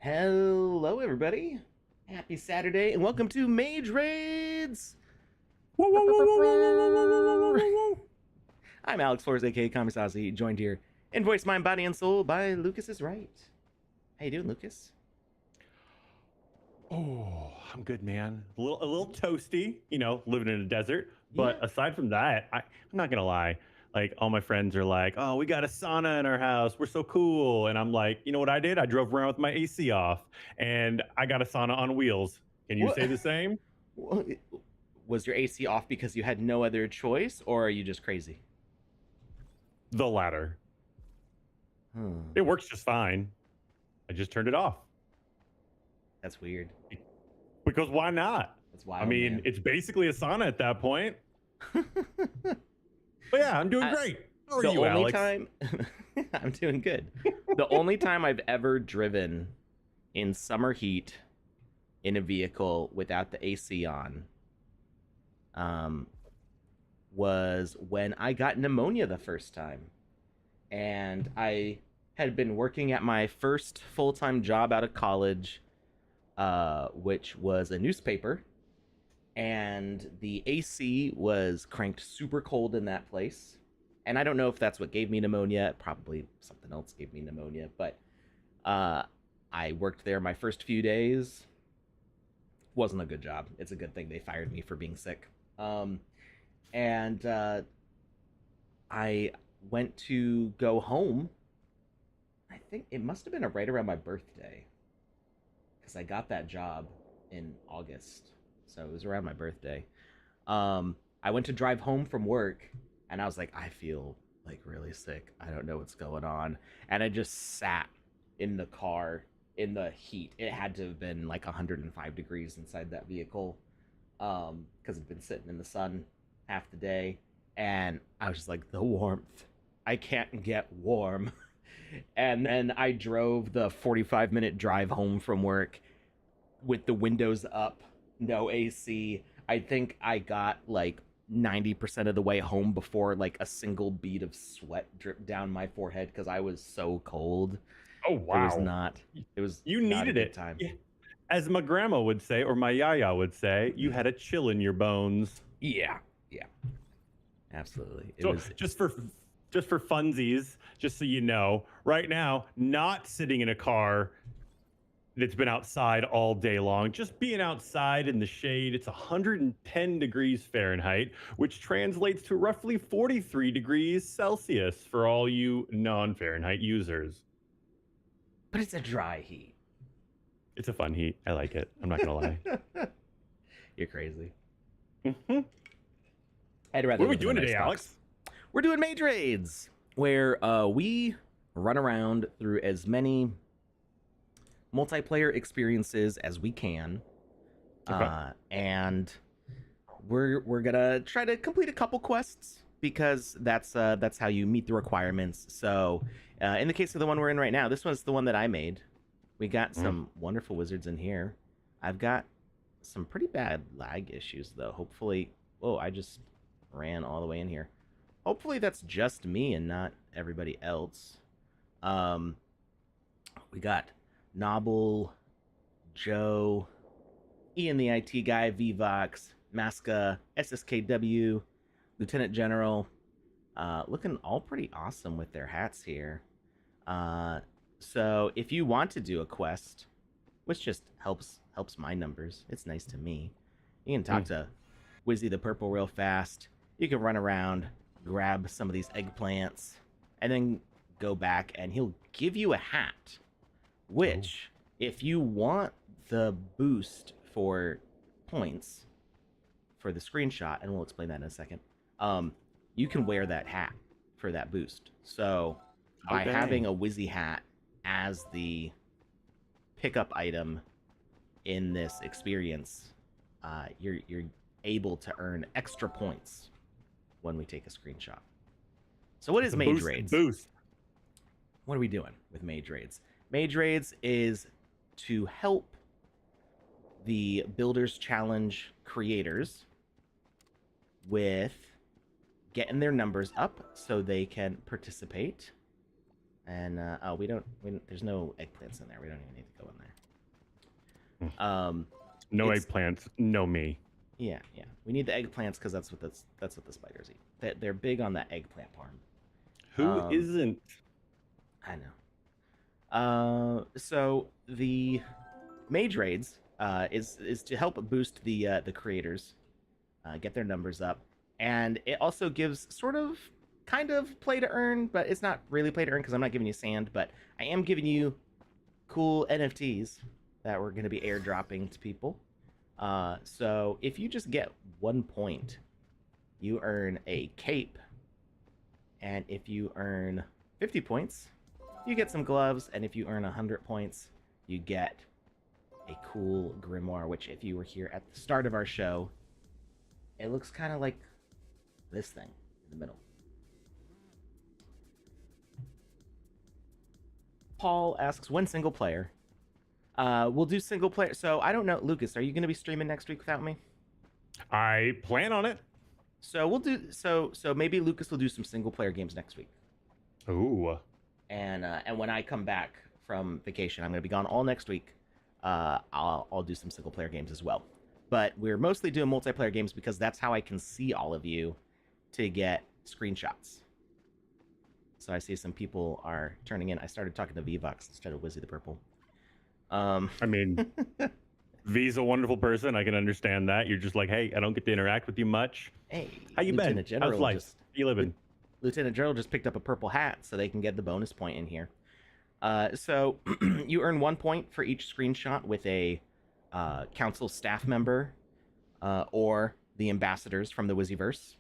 Hello, everybody. Happy Saturday, and welcome to Mage Raids. Whoa, whoa, whoa, whoa, whoa, whoa, whoa, whoa, whoa, whoa, whoa. I'm Alex Florez, aka Kamisasi, joined here in voice, mind, body, and soul by Lucas's right. How you doing, Lucas? Oh, I'm good, man. A little toasty, living in a desert. Yeah. But aside from that, I'm not gonna lie. Like all my friends are like, "Oh, we got a sauna in our house. We're so cool." And I'm like, you know what I did? I drove around with my AC off, and I got a sauna on wheels. Can you What? say the same? Was your AC off because you had no other choice, or are you just crazy? The latter. Hmm. It works just fine. I just turned it off That's weird. because why not? That's wild, I mean, man. it's basically a sauna at that point. But yeah, I'm doing I- great. How are the you, only Alex? time I'm doing good. The only time I've ever driven in summer heat in a vehicle without the AC on um, was when I got pneumonia the first time. And I had been working at my first full time job out of college, which was a newspaper. And the AC was cranked super cold in that place. And I don't know if that's what gave me pneumonia. Probably something else gave me pneumonia. But uh, I worked there my first few days. Wasn't a good job. It's a good thing they fired me for being sick. And I went to go home. I think it must have been right around my birthday because I got that job in August. So it was around my birthday. I went to drive home from work and I was like, I feel like really sick. I don't know what's going on. And I just sat in the car in the heat. It had to have been like 105 degrees inside that vehicle because it'd been sitting in the sun half the day. And I was just like, the warmth. I can't get warm. And then I drove the 45-minute drive home from work with the windows up, no AC. I think I got like 90% of the way home before like a single bead of sweat dripped down my forehead because I was so cold. Oh It was wow. not, it was You not a needed good it. time. Yeah. As my grandma would say, or my yaya would say, you had a chill in your bones. Yeah, yeah, absolutely. It So was, just for funsies, just so you know, right now, not sitting in a car that's been outside all day long, just being outside in the shade. It's 110 degrees Fahrenheit, which translates to roughly 43 degrees Celsius for all you non-Fahrenheit users. but it's a dry heat. It's a fun heat. I like it. I'm not gonna lie. You're crazy. Mhm. I'd rather What are we live in a doing nice today, box. Alex? We're doing Mage Raids, where we run around through as many multiplayer experiences as we can, Okay. and we're gonna try to complete a couple quests because that's how you meet the requirements. So, in the case of the one we're in right now, this one's the one that I made. We got some wonderful wizards in here. I've got some pretty bad lag issues though. Hopefully, oh, I just ran all the way in here. Hopefully that's just me and not everybody else. Um, we got Nobble, Joe, Ian the IT guy, VVox, Masca, SSKW, Lieutenant General, looking all pretty awesome with their hats here. So if you want to do a quest, which just helps my numbers, it's nice to me. You can talk to Wizzy the Purple real fast. You can run around, grab some of these eggplants, and then go back, and he'll give you a hat. Which, if you want the boost for points for the screenshot, and we'll explain that in a second, you can wear that hat for that boost. So by having a Wizzy hat as the pickup item in this experience, you're able to earn extra points when we take a screenshot. So what is Mage Raids? Boost. What are we doing with Mage Raids? Mage Raids is to help the Builders Challenge creators with getting their numbers up so they can participate. And oh, there's no eggplants in there. We don't even need to go in there. No It's eggplants, no me. yeah, yeah. We need the eggplants because that's what the spiders eat. They're big on that eggplant farm. Who Um, isn't? I know. So the Mage raids is to help boost the creators, get their numbers up, and it also gives sort of kind of play to earn, but it's not really play to earn because I'm not giving you sand, but I am giving you cool NFTs that we're going to be airdropping to people. So if you just get 1 point, you earn a cape, and if you earn 50 points, you get some gloves, and if you earn 100 points, you get a cool grimoire, which if you were here at the start of our show, it looks kind of like this thing in the middle. Paul asks, when single player? We'll do single player. So I don't know, Lucas, are you going to be streaming next week without me? I plan on it. So we'll do so maybe Lucas will do some single player games next week. Ooh. And when I come back from vacation, I'm going to be gone all next week. I'll do some single player games as well. But we're mostly doing multiplayer games because that's how I can see all of you to get screenshots. So I see some people are turning in. I started talking to VVox instead of Wizzy the Purple. I mean, V's a wonderful person. I can understand that. You're just like, hey, I don't get to interact with you much. Hey, how you Lieutenant been? General How's life? just How you living? Lieutenant General just picked up a purple hat so they can get the bonus point in here. So you earn 1 point for each screenshot with a council staff member or the ambassadors from the Wizzyverse.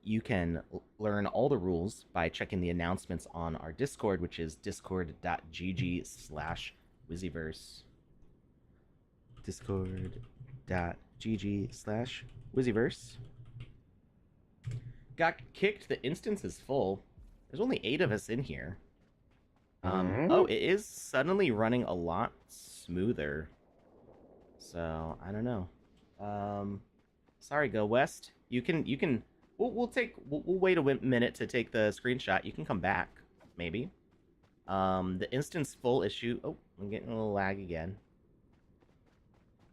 You can learn all the rules by checking the announcements on our Discord, which is discord.gg/Wizzyverse. Discord.gg/Wizzyverse. Got kicked. The instance is full. There's only 8 of us in here. Oh, it is suddenly running a lot smoother. So I don't know. Sorry, Go West. You can. We'll wait a minute to take the screenshot. You can come back, maybe. The instance full issue. Oh, I'm getting a little lag again.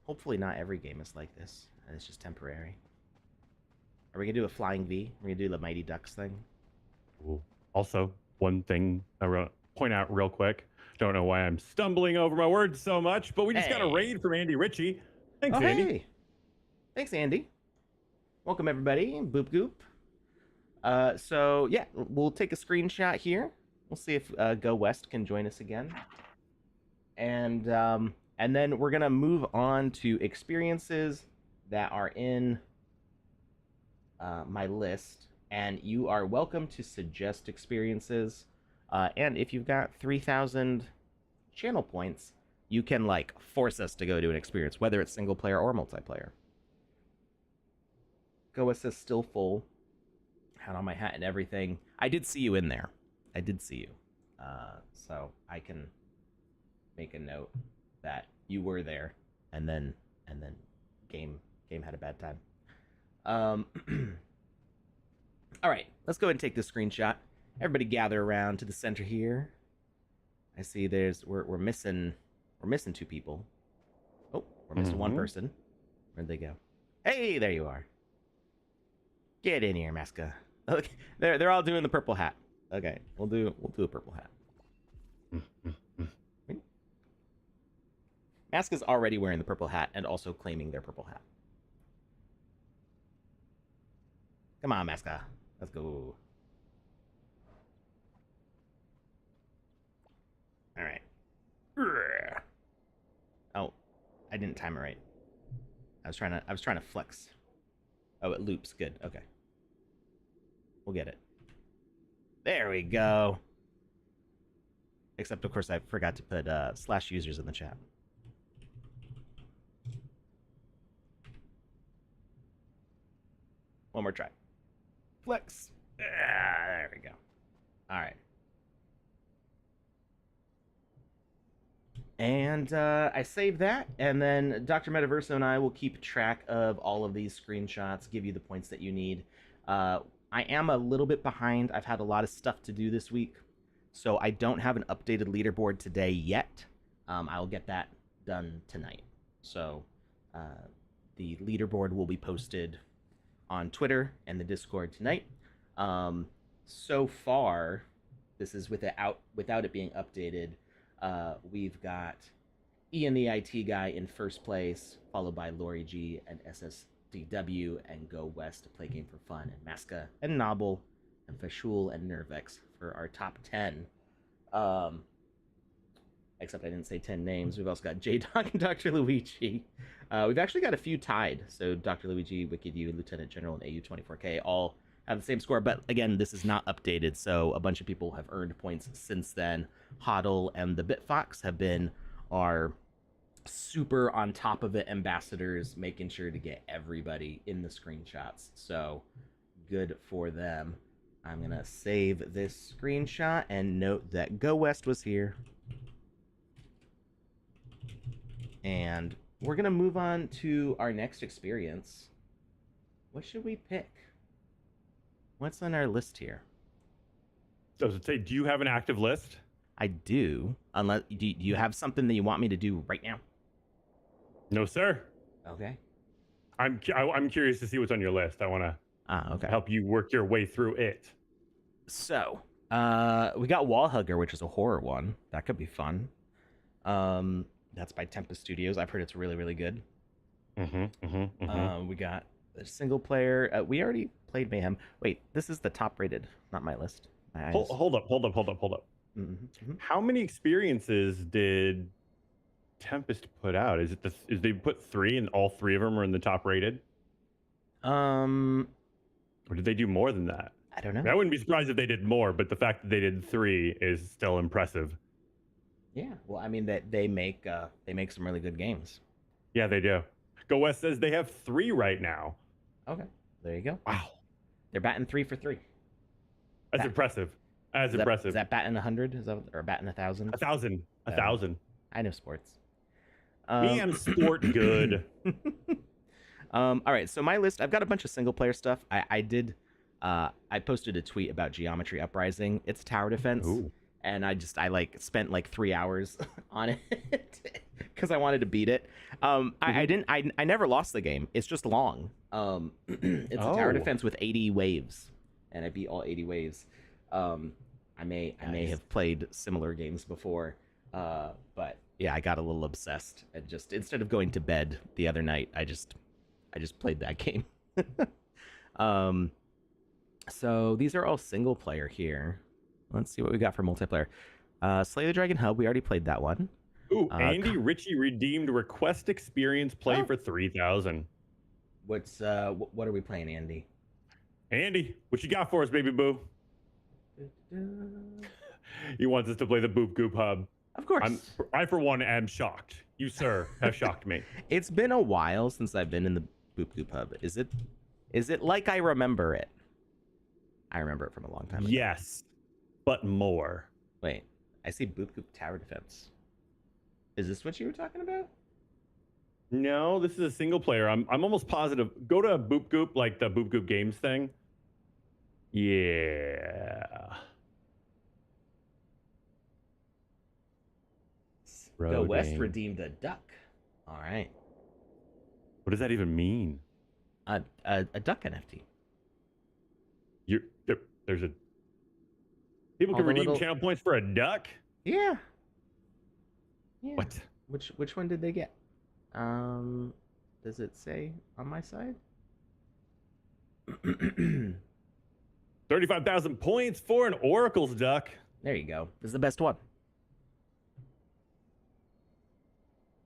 Hopefully not every game is like this. It's just temporary. Are we gonna do a flying V? We're gonna do the Mighty Ducks thing. Ooh. Also, one thing I want to point out real quick. Don't know why I'm stumbling over my words so much, but we just got a raid from Andy Ritchie. Thanks, Andy. Hey. Thanks, Andy. Welcome, everybody. Boop Goop. So, yeah, we'll take a screenshot here. We'll see if Go West can join us again. And then we're going to move on to experiences that are in my list. And you are welcome to suggest experiences. And if you've got 3,000 channel points, you can, like, force us to go to an experience, whether it's single player or multiplayer. Go West is still full. Had on my hat and everything. I did see you in there. I did see you. So I can make a note that you were there, and then game had a bad time. All right, let's go ahead and take this screenshot. Everybody gather around to the center here. I see we're missing 2 people. Oh, we're missing 1 person. Where'd they go? Hey, there you are. Get in here, Masca. Okay, they're all doing the purple hat. Okay, we'll do a purple hat. Masca's already wearing the purple hat and also claiming their purple hat. Come on, Masca. Let's go. All right. Oh, I didn't time it right. I was trying to flex. Oh, it loops. Good. Okay. We'll get it. There we go. Except, of course, I forgot to put /users in the chat. One more try. Flex. There we go. All right. And I save that, and then Dr. Metaverso and I will keep track of all of these screenshots, give you the points that you need. I am a little bit behind. I've had a lot of stuff to do this week, so I don't have an updated leaderboard today yet. I'll get that done tonight. So the leaderboard will be posted on Twitter and the Discord tonight. So far, this is without it being updated. We've got Ian the IT guy in first place, followed by Lori G and SSDW and Go West to play game for fun, and Maska and Nobble and Fashul and Nervex for our top 10. Except I didn't say 10 names. We've also got J-Doc and Dr. Luigi. We've actually got a few tied. So Dr. Luigi, Wicked U, Lieutenant General, and AU24K all have the same score. But again, this is not updated. So a bunch of people have earned points since then. Hodl and the BitFox have been our super on top of it ambassadors, making sure to get everybody in the screenshots. So good for them. I'm going to save this screenshot and note that Go West was here. And we're going to move on to our next experience. What should we pick? What's on our list here? So to say, do you have an active list? I do. Unless do you have something that you want me to do right now? No, sir. Okay. I'm curious to see what's on your list. I want to help you work your way through it. So, we got Wall Hugger, which is a horror one. That could be fun. That's by Tempest Studios. I've heard it's really, really good. We got a single player. We already played Mayhem. Wait, this is the top rated, not my list. Hold up. How many experiences did Tempest put out? Is they put 3 and all 3 of them are in the top rated? Or did they do more than that? I don't know. I wouldn't be surprised if they did more, but the fact that they did 3 is still impressive. Yeah, well, I mean that they make some really good games. Yeah, they do. Go West says they have 3 right now. Okay, there you go. Wow, they're batting 3 for 3. That's impressive. That's impressive. Is that batting 100? Is that or batting 1,000? 1,000. 1,000. I know sports. Me, I'm sport good. All right, so my list. I've got a bunch of single player stuff. I posted a tweet about Geometry Uprising. It's tower defense. Ooh. And I spent like 3 hours on it because I wanted to beat it. I never lost the game. It's just long. It's a tower defense with 80 waves, and I beat all 80 waves. I may have played similar games before, but yeah, I got a little obsessed and just instead of going to bed the other night, I just played that game. So these are all single player here. Let's see what we got for multiplayer. Slay the Dragon Hub, we already played that one. Ooh, Andy Ritchie redeemed request experience play for 3,000. What are we playing, Andy? Andy, what you got for us, baby boo? He wants us to play the Boop Goop Hub. Of course. I for one am shocked. You, sir, have shocked me. It's been a while since I've been in the Boop Goop Hub. Is it like I remember it? I remember it from a long time ago. Yes, but more. Wait, I see Boop Goop Tower Defense. Is this what you were talking about? No, this is a single player. I'm almost positive. Go to Boop Goop, like the Boop Goop Games thing. Yeah. The West redeemed a duck. All right. What does that even mean? A duck NFT. There's a people can redeem channel points for a duck. Yeah. What? Which one did they get? Does it say on my side? 35,000 points for an Oracle's duck. There you go. This is the best one.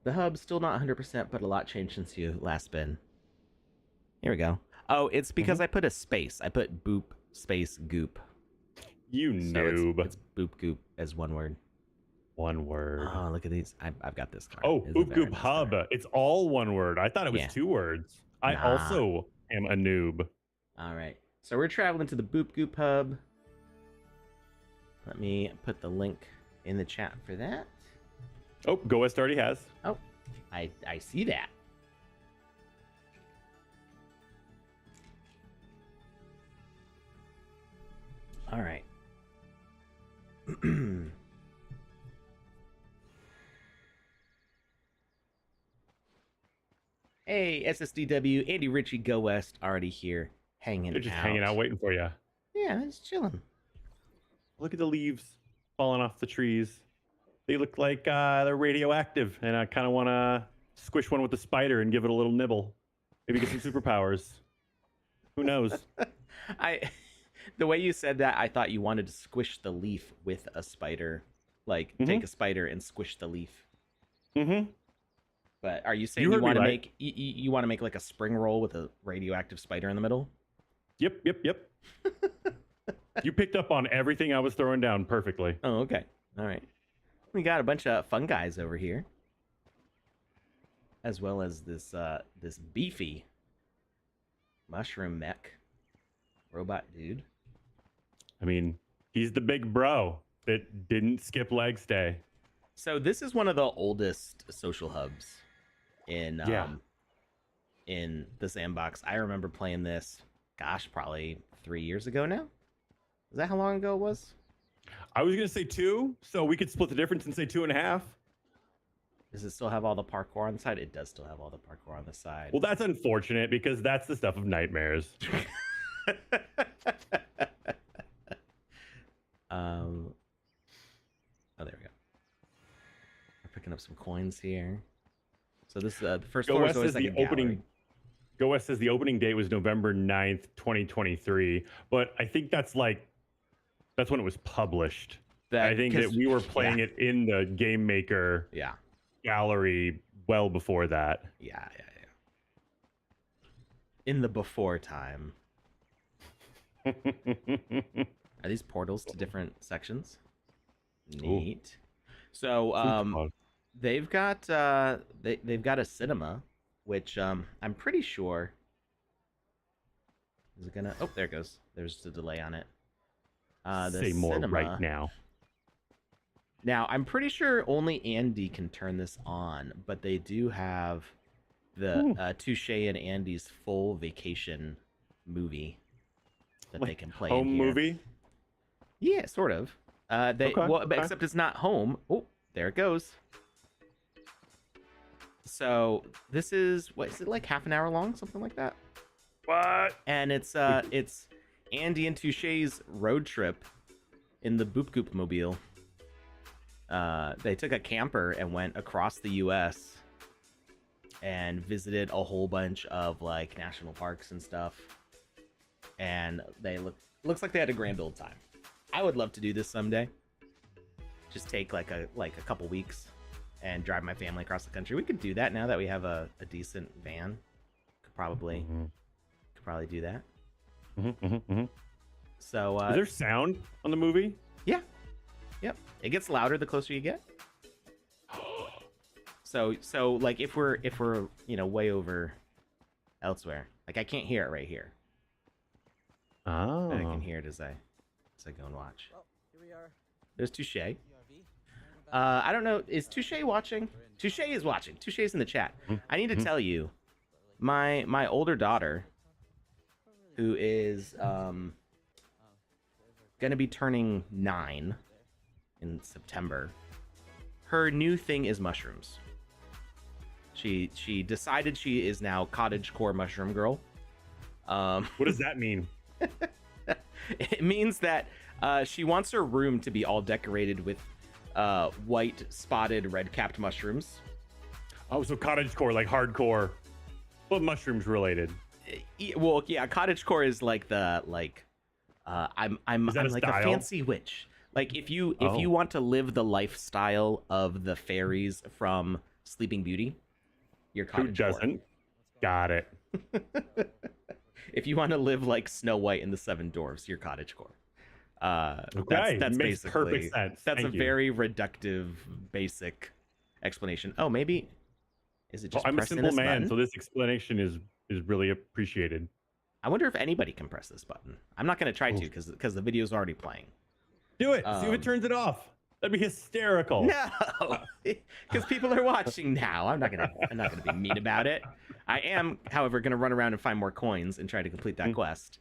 The hub's still not 100%, but a lot changed since you last been. Here we go. Oh, it's because I put a space. I put boop space goop. You noob. It's boop goop as one word. One word. Oh, look at these. I've got this card. Oh, Boop Goop Hub. It's all one word. I thought it was 2 words. I also am a noob. All right. So we're traveling to the Boop Goop Hub. Let me put the link in the chat for that. Oh, Go West already has. Oh, I see that. All right. Hey, SSDW, Andy Ritchie, Go West, already here, hanging They're just out. hanging out, waiting for you. Yeah, it's chilling. Look at the leaves falling off the trees. They look like they're radioactive, and I kind of want to squish one with a spider and give it a little nibble. Maybe get some superpowers. Who knows? The way you said that, I thought you wanted to squish the leaf with a spider, like take a spider and squish the leaf. Mm-hmm. But are you saying you want to make you want to make like a spring roll with a radioactive spider in the middle? Yep. You picked up on everything I was throwing down perfectly. Oh, okay. All right. We got a bunch of fun guys over here, as well as this this beefy mushroom mech robot dude. I mean, he's the big bro that didn't skip legs day. So this is one of the oldest social hubs in in the Sandbox. I remember playing this, gosh, probably 3 years ago now. Is that how long ago it was? I was gonna say 2, so we could split the difference and say 2.5. Does it still have all the parkour on the side? It does still have all the parkour on the side. Well, that's unfortunate because that's the stuff of nightmares. Oh, there we go. We're picking up some coins here. So this the first Go floor is West always says like the a opening. gallery. Go West says the opening date was November 9th, 2023, but I think that's when it was published. I think that we were playing it in the Game Maker gallery well before that. Yeah. In the before time. Are these portals to different sections? Neat. Ooh. So they've got they've got a cinema, which I'm pretty sure is it gonna. Oh, there it goes. There's a delay on it. Say more cinema, right now. Now I'm pretty sure only Andy can turn this on, but they do have the Touche and Andy's full vacation movie that they can play. Home in here. Movie. Yeah, sort of. Except it's not home. Oh, there it goes. So this is what is it like half an hour long, something like that? What? And it's Andy and Touche's road trip in the Boop Goop Mobile. They took a camper and went across the U.S. and visited a whole bunch of like national parks and stuff. And they looks like they had a grand old time. I would love to do this someday. Just take like a couple weeks and drive my family across the country. We could do that now that we have a decent van. Could probably do that. So is there sound on the movie? Yeah. Yep. It gets louder the closer you get. So like if we're way over elsewhere, like I can't hear it right here. Oh. But I can hear it as I go and watch. Well, here we are. There's Touche. I don't know. Is Touche watching? Touche is watching. Touche's in the chat. I need to tell you, my older daughter, who is gonna be turning 9 in September, her new thing is mushrooms. She decided she is now cottagecore mushroom girl. What does that mean? It means that she wants her room to be all decorated with white spotted red-capped mushrooms. Oh, so cottagecore, like hardcore, but mushrooms related. Well, yeah, cottagecore is like the I'm like a fancy witch. Like if you want to live the lifestyle of the fairies from Sleeping Beauty, you're cottagecore. Who doesn't? Got it. If you want to live like Snow White and the Seven Dwarfs, you're cottagecore. Okay, that's makes basically perfect sense. That's a very reductive, basic explanation. Oh, maybe is it just? I'm a simple man, button? so this explanation is really appreciated. I wonder if anybody can press this button. I'm not going to try to because the video is already playing. Do it. See if it turns it off. That'd be hysterical. No, because people are watching now. I'm not gonna be mean about it. I am, however, gonna run around and find more coins and try to complete that quest.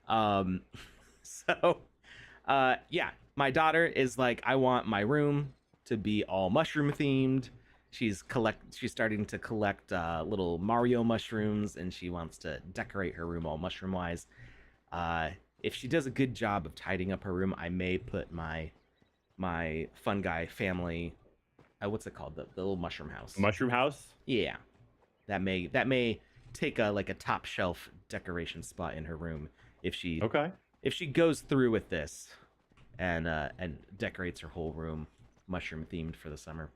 Yeah, my daughter is like, I want my room to be all mushroom themed. she's starting to collect little Mario mushrooms, and she wants to decorate her room all mushroom wise. If she does a good job of tidying up her room, I may put my fungi family, what's it called, the little mushroom house. Mushroom house. Yeah, that may take a like a top shelf decoration spot in her room if she goes through with this and decorates her whole room mushroom themed for the summer.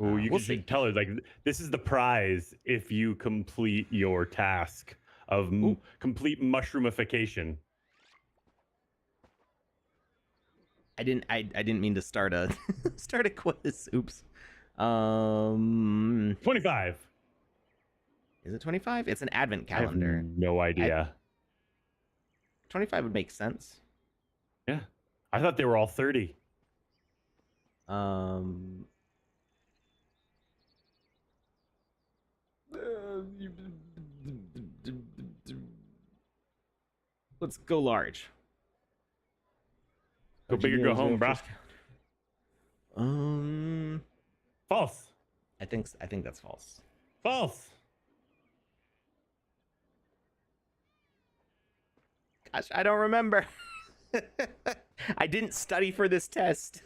Oh, you should tell her, like, this is the prize if you complete your task of complete mushroomification. I didn't mean to start a start a quiz. Oops. 25. Is it 25? It's an advent calendar. I have no idea. 25 would make sense. Yeah. I thought they were all 30. Let's go large. Go big or go home, bro. False. I think that's false. False. Gosh, I don't remember. I didn't study for this test.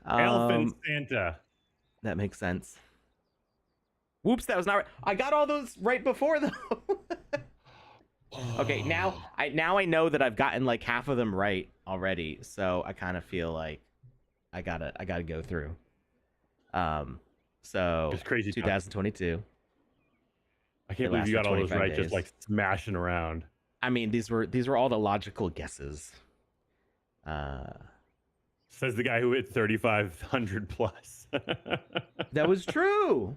Elephant Santa. That makes sense. Whoops, that was not right. I got all those right before though. Okay, now I know that I've gotten like half of them right already, so I kind of feel like I gotta go through. So it's crazy. 2022. I can't believe you got all those right, just like smashing around. I mean, these were all the logical guesses. Says the guy who hit 3,500 plus. That was true.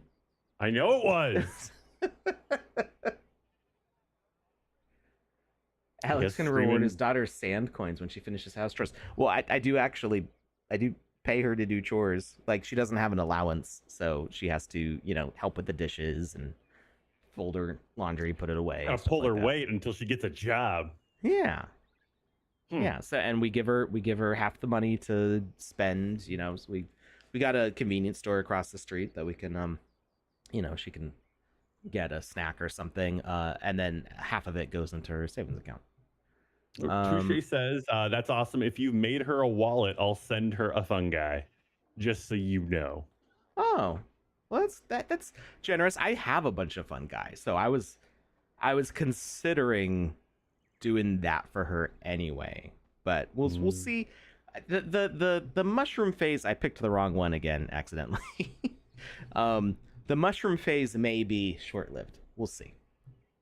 I know it was. Alex can reward his daughter sand coins when she finishes house chores. Well, I do pay her to do chores. Like, she doesn't have an allowance, so she has to, help with the dishes and fold her laundry, put it away. Gotta pull her weight until she gets a job. Yeah. Yeah. So, and we give her half the money to spend. So we got a convenience store across the street that we can, she can get a snack or something, and then half of it goes into her savings account. Touche says, that's awesome. If you've made her a wallet, I'll send her a fungi, just so you know. Oh, well, that's generous. I have a bunch of fungi, so I was considering doing that for her anyway. But we'll see. The mushroom phase, I picked the wrong one again accidentally. The mushroom phase may be short-lived. We'll see.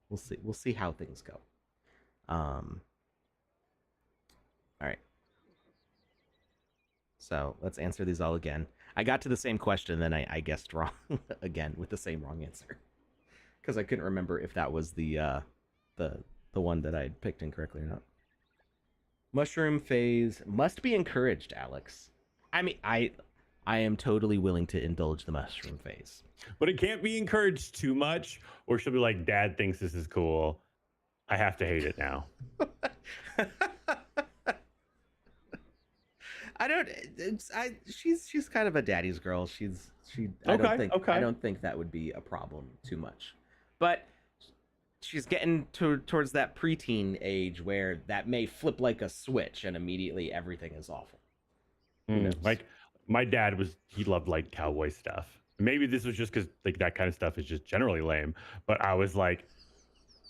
We'll see how things go. All right. So let's answer these all again. I got to the same question, then I guessed wrong again with the same wrong answer, because I couldn't remember if that was the one that I had picked incorrectly or not. Mushroom phase must be encouraged, Alex. I mean, I am totally willing to indulge the mushroom phase, but it can't be encouraged too much, or she'll be like, "Dad thinks this is cool. I have to hate it now." She's kind of a daddy's girl. I don't think that would be a problem too much, but she's getting towards that preteen age where that may flip like a switch and immediately everything is awful. Like my dad he loved like cowboy stuff. Maybe this was just because like that kind of stuff is just generally lame, but I was like,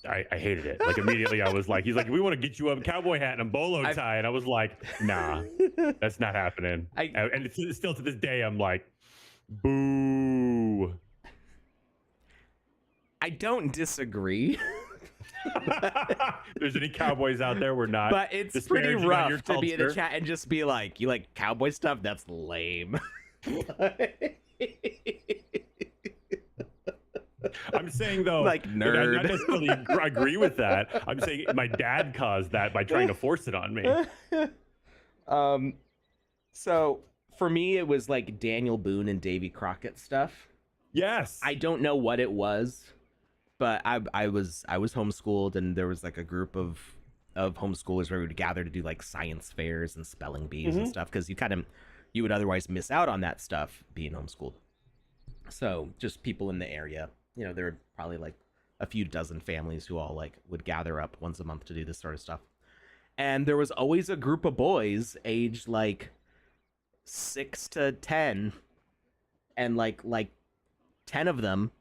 I hated it. Like immediately I was like, he's like, we want to get you a cowboy hat and a bolo tie. And I was like, nah, that's not happening. And it's still to this day, I'm like, boo. I don't disagree. There's any cowboys out there, we're not. But it's pretty rough to be in the chat and just be like, you like cowboy stuff? That's lame. I'm saying though, like nerd. I not necessarily agree with that. I'm saying my dad caused that by trying to force it on me. So for me, it was like Daniel Boone and Davy Crockett stuff. Yes. I don't know what it was, but I was homeschooled, and there was like a group of homeschoolers where we would gather to do like science fairs and spelling bees and stuff, because you would otherwise miss out on that stuff being homeschooled. So just people in the area. There were probably like a few dozen families who all like would gather up once a month to do this sort of stuff. And there was always a group of boys aged like 6 to 10, and like 10 of them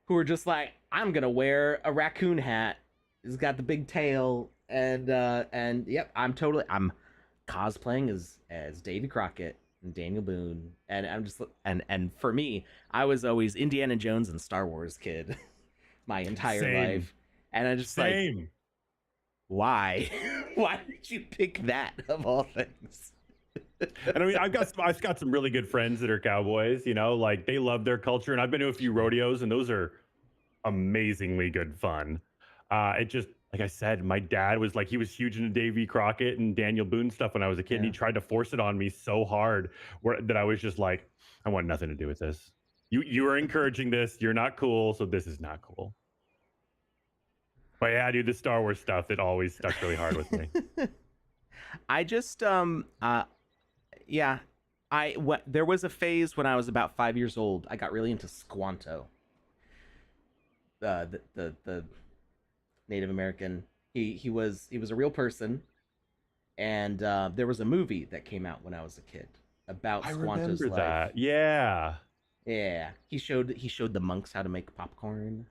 who were just like, I'm gonna wear a raccoon hat. It's got the big tail, and yep, I'm cosplaying as Davy Crockett and Daniel Boone, and I'm just and for me, I was always Indiana Jones and Star Wars kid my entire Same. life, and I just like, Same. why, why did you pick that of all things? And I mean, I've got some really good friends that are cowboys. Like they love their culture, and I've been to a few rodeos, and those are amazingly good fun. It just, like I said, my dad was like, he was huge into Davy Crockett and Daniel Boone stuff when I was a kid, and he tried to force it on me so hard that I was just like, I want nothing to do with this. You are encouraging this. You're not cool, so this is not cool. But yeah, dude, the Star Wars stuff, it always stuck really hard with me. I just yeah, there was a phase when I was about 5 years old. I got really into Squanto. The Native American. He was a real person, and there was a movie that came out when I was a kid about I Squanto's remember life. that. Yeah. Yeah, he showed the monks how to make popcorn,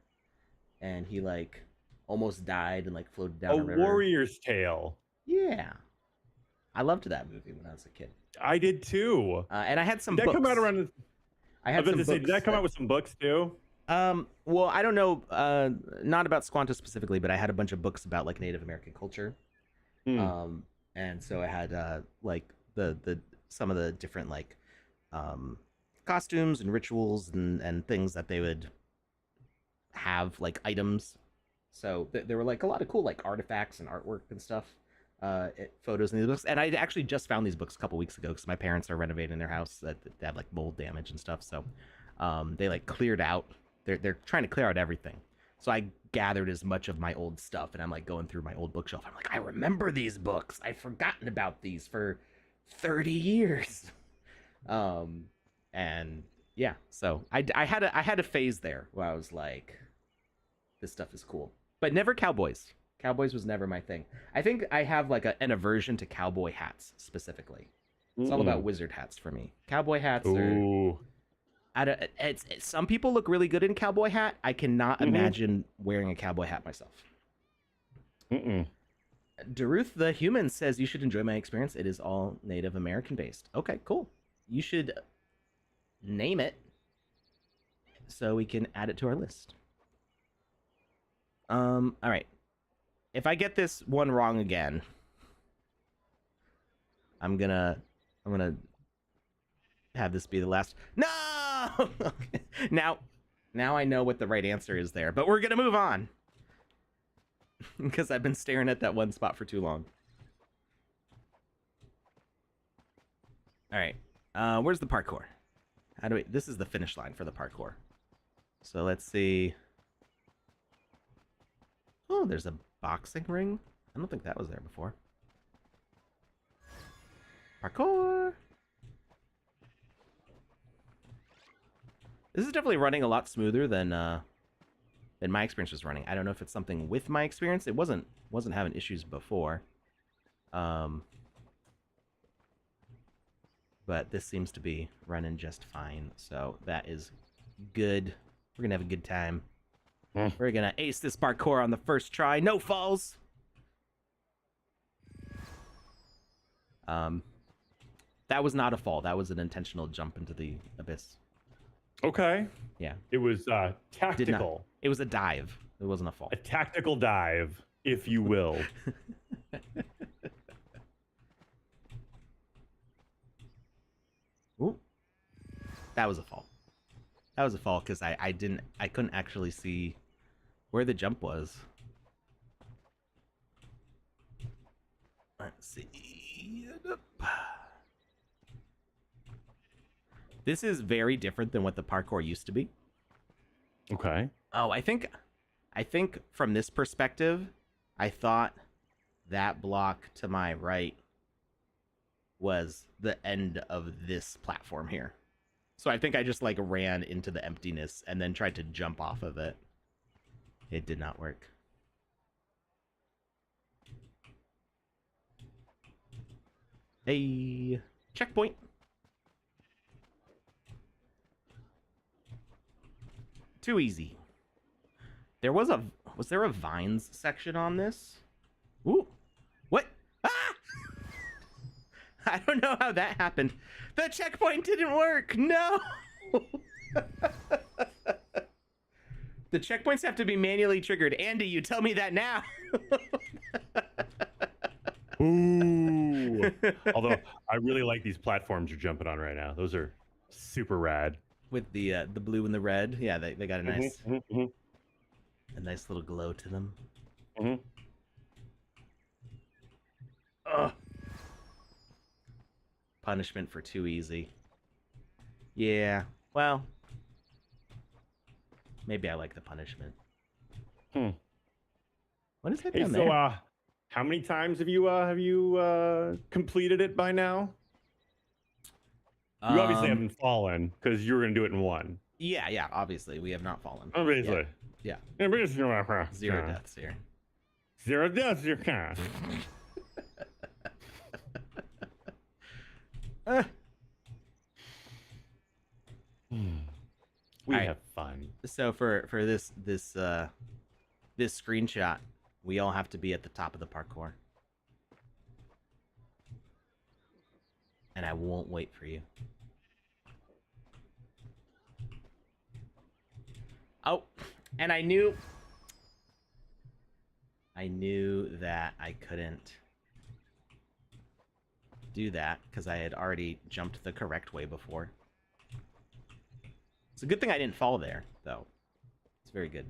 and he like almost died and like floated down a river. Warrior's Tale. Yeah, I loved that movie when I was a kid. I did too. And I had some Did that books. come out around? I had some books. Did that come out with some books too? Well, I don't know, not about Squanto specifically, but I had a bunch of books about like Native American culture. And so I had like the some of the different like costumes and rituals and things that they would have, like items. So there were like a lot of cool like artifacts and artwork and stuff, photos in these books. And I actually just found these books a couple weeks ago because my parents are renovating their house that they have like mold damage and stuff. So they like cleared out. They're trying to clear out everything. So I gathered as much of my old stuff, and I'm like going through my old bookshelf. I'm like, I remember these books. I've forgotten about these for 30 years. And yeah, so I had a phase there where I was like, this stuff is cool, but never cowboys. Cowboys was never my thing. I think I have like an aversion to cowboy hats specifically. It's all about wizard hats for me. Cowboy hats are. Some people look really good in cowboy hat. I cannot imagine wearing a cowboy hat myself. Daruth the human says you should enjoy my experience. It is all Native American based. Okay, cool. You should name it so we can add it to our list. All right. If I get this one wrong again, I'm gonna have this be the last. No. Okay. Now I know what the right answer is there, but we're gonna move on because I've been staring at that one spot for too long. All right. Where's the parkour? This is the finish line for the parkour. So let's see. Oh, there's a boxing ring. I don't think that was there before. Parkour. This is definitely running a lot smoother than my experience was running. I don't know if it's something with my experience. It wasn't having issues before. But this seems to be running just fine. So that is good. We're going to have a good time. We're going to ace this parkour on the first try. No falls. That was not a fall. That was an intentional jump into the abyss. Okay. Yeah. It was tactical. It was a dive. It wasn't a fall. A tactical dive, if you will. Ooh. That was a fall. That was a fall because I couldn't actually see where the jump was. Let's see. This is very different than what the parkour used to be. Okay. Oh, I think from this perspective, I thought that block to my right was the end of this platform here. So I think I just like ran into the emptiness and then tried to jump off of it. It did not work. Hey, checkpoint. Too easy. Was there a vines section on this? Ooh, what? Ah! I don't know how that happened. The checkpoint didn't work. No. The checkpoints have to be manually triggered. Andy, you tell me that now. Ooh. Although I really like these platforms you're jumping on right now. Those are super rad. With the blue and the red, yeah, they got a nice a nice little glow to them. Ugh. Punishment for too easy. Yeah, well, maybe I like the punishment. What is that down there? So, how many times have you completed it by now? You obviously haven't fallen because you were gonna do it in one. Yeah, obviously we have not fallen. Obviously. Yeah. Zero Deaths here. Zero deaths, you're kind. We have fun. So for this screenshot, we all have to be at the top of the parkour. And I won't wait for you. Oh, and I knew that I couldn't do that because I had already jumped the correct way before. It's a good thing I didn't fall there, though. It's very good.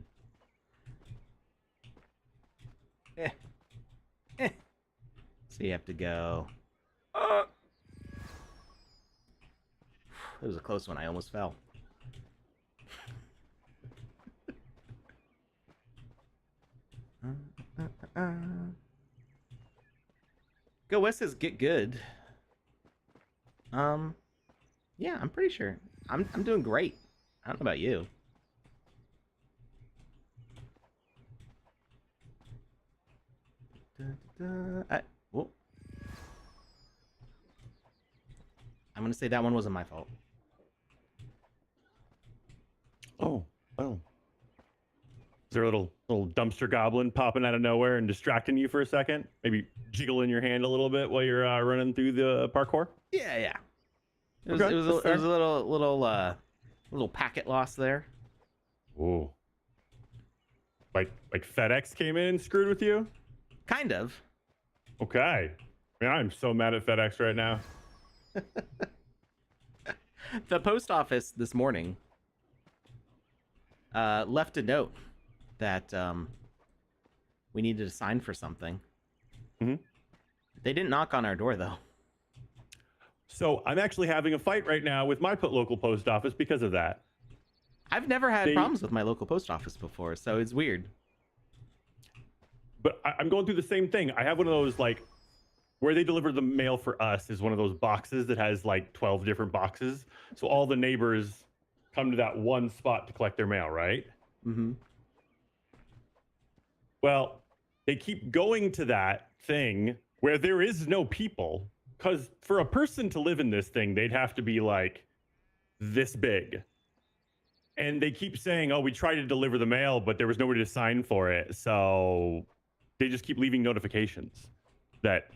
So you have to go. It was a close one. I almost fell. Go West says get good. Yeah, I'm pretty sure. I'm doing great. I don't know about you. Whoa. I'm gonna say that one wasn't my fault. Oh. Is there a little dumpster goblin popping out of nowhere and distracting you for a second? Maybe jiggling your hand a little bit while you're running through the parkour? Yeah. It was a little packet loss there. Ooh. Like FedEx came in and screwed with you? Kind of. Okay. Man, I'm so mad at FedEx right now. The post office this morning left a note that we needed to sign for something. Mm-hmm. They didn't knock on our door, though. So I'm actually having a fight right now with my local post office because of that. I've never had problems with my local post office before, so it's weird. But I'm going through the same thing. I have one of those, like, where they deliver the mail for us is one of those boxes that has, like, 12 different boxes. So all the neighbors come to that one spot to collect their mail, right? Mm-hmm. Well, they keep going to that thing where there is no people. Because for a person to live in this thing, they'd have to be, like, this big. And they keep saying, oh, we tried to deliver the mail, but there was nobody to sign for it. So they just keep leaving notifications that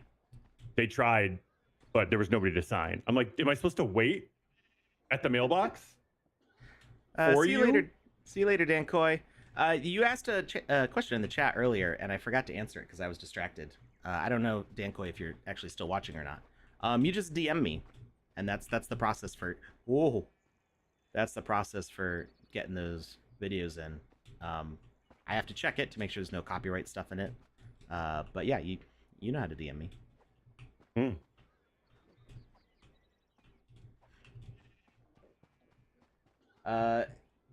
they tried, but there was nobody to sign. I'm like, am I supposed to wait at the mailbox? See you later, Dan Coy. You asked a question in the chat earlier, and I forgot to answer it because I was distracted. I don't know, Dan Coy, if you're actually still watching or not. You just DM me, and that's the process for. Whoa. That's the process for getting those videos in. I have to check it to make sure there's no copyright stuff in it. But yeah, you know how to DM me.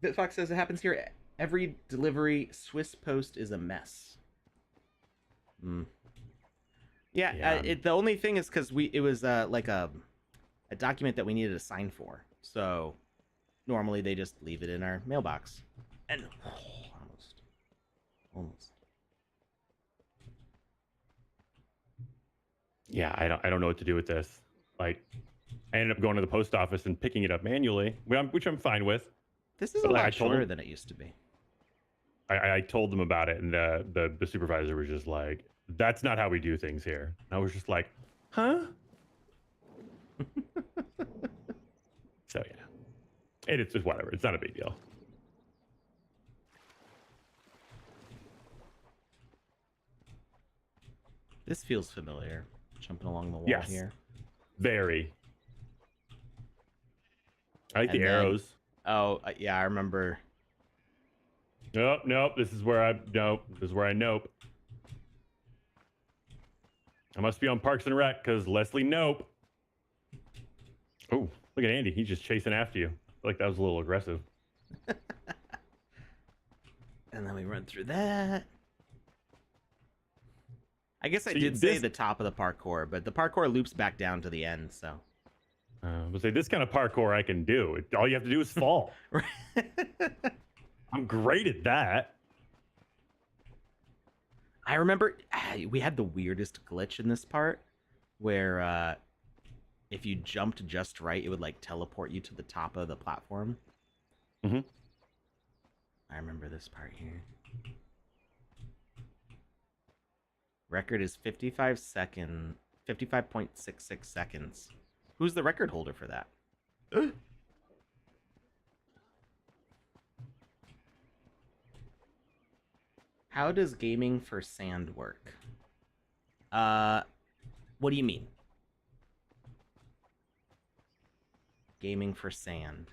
Bitfox says it happens here. Every delivery Swiss Post is a mess. Yeah. The only thing is because it was like a document that we needed to sign for. So normally they just leave it in our mailbox. And almost. Yeah, I don't know what to do with this. Like, I ended up going to the post office and picking it up manually, which I'm fine with. This is But a like, lot shorter than it used to be. I told them about it, and the supervisor was just like, "That's not how we do things here." And I was just like, "Huh?" So yeah, and it's just whatever. It's not a big deal. This feels familiar. Jumping along the wall Yes, here. very. I like And the then- arrows. Oh, yeah, I remember. Nope. This is where I nope. I must be on Parks and Rec because Leslie nope. Oh, look at Andy. He's just chasing after you. I feel like that was a little aggressive. And then we run through that. I guess I See, did say the top of the parkour, but the parkour loops back down to the end, so. But say this kind of parkour I can do. All you have to do is fall. I'm great at that. I remember we had the weirdest glitch in this part where if you jumped just right, it would like teleport you to the top of the platform. Mm-hmm. I remember this part here. Record is 55.66 seconds. Who's the record holder for that? How does gaming for sand work? What do you mean? Gaming for sand.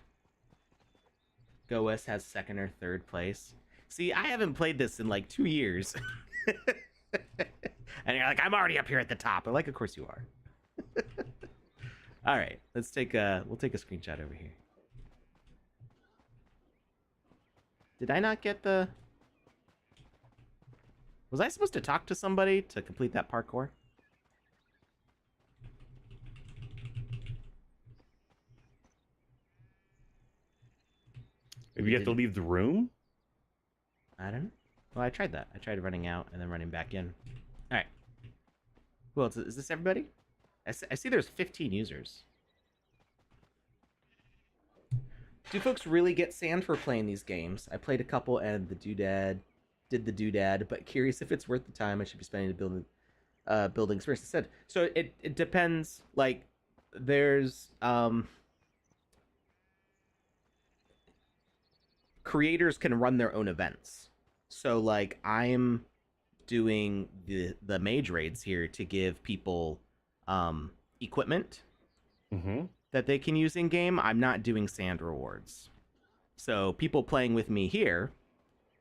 GoS has second or third place. See, I haven't played this in like 2 years. And you're like, I'm already up here at the top. I'm like, of course you are. All right, we'll take a screenshot over here. Did I not get the... Was I supposed to talk to somebody to complete that parkour? Maybe you have to leave the room? I don't know. Well, I tried that. I tried running out and then running back in. All right. Who else? Is this everybody? I see there's 15 users. Do folks really get sand for playing these games? I played a couple and did the doodad, but curious if it's worth the time I should be spending to build building experience instead. So it depends. Like, there's creators can run their own events. So like I'm doing the mage raids here to give people equipment that they can use in game. I'm not doing sand rewards. So people playing with me here,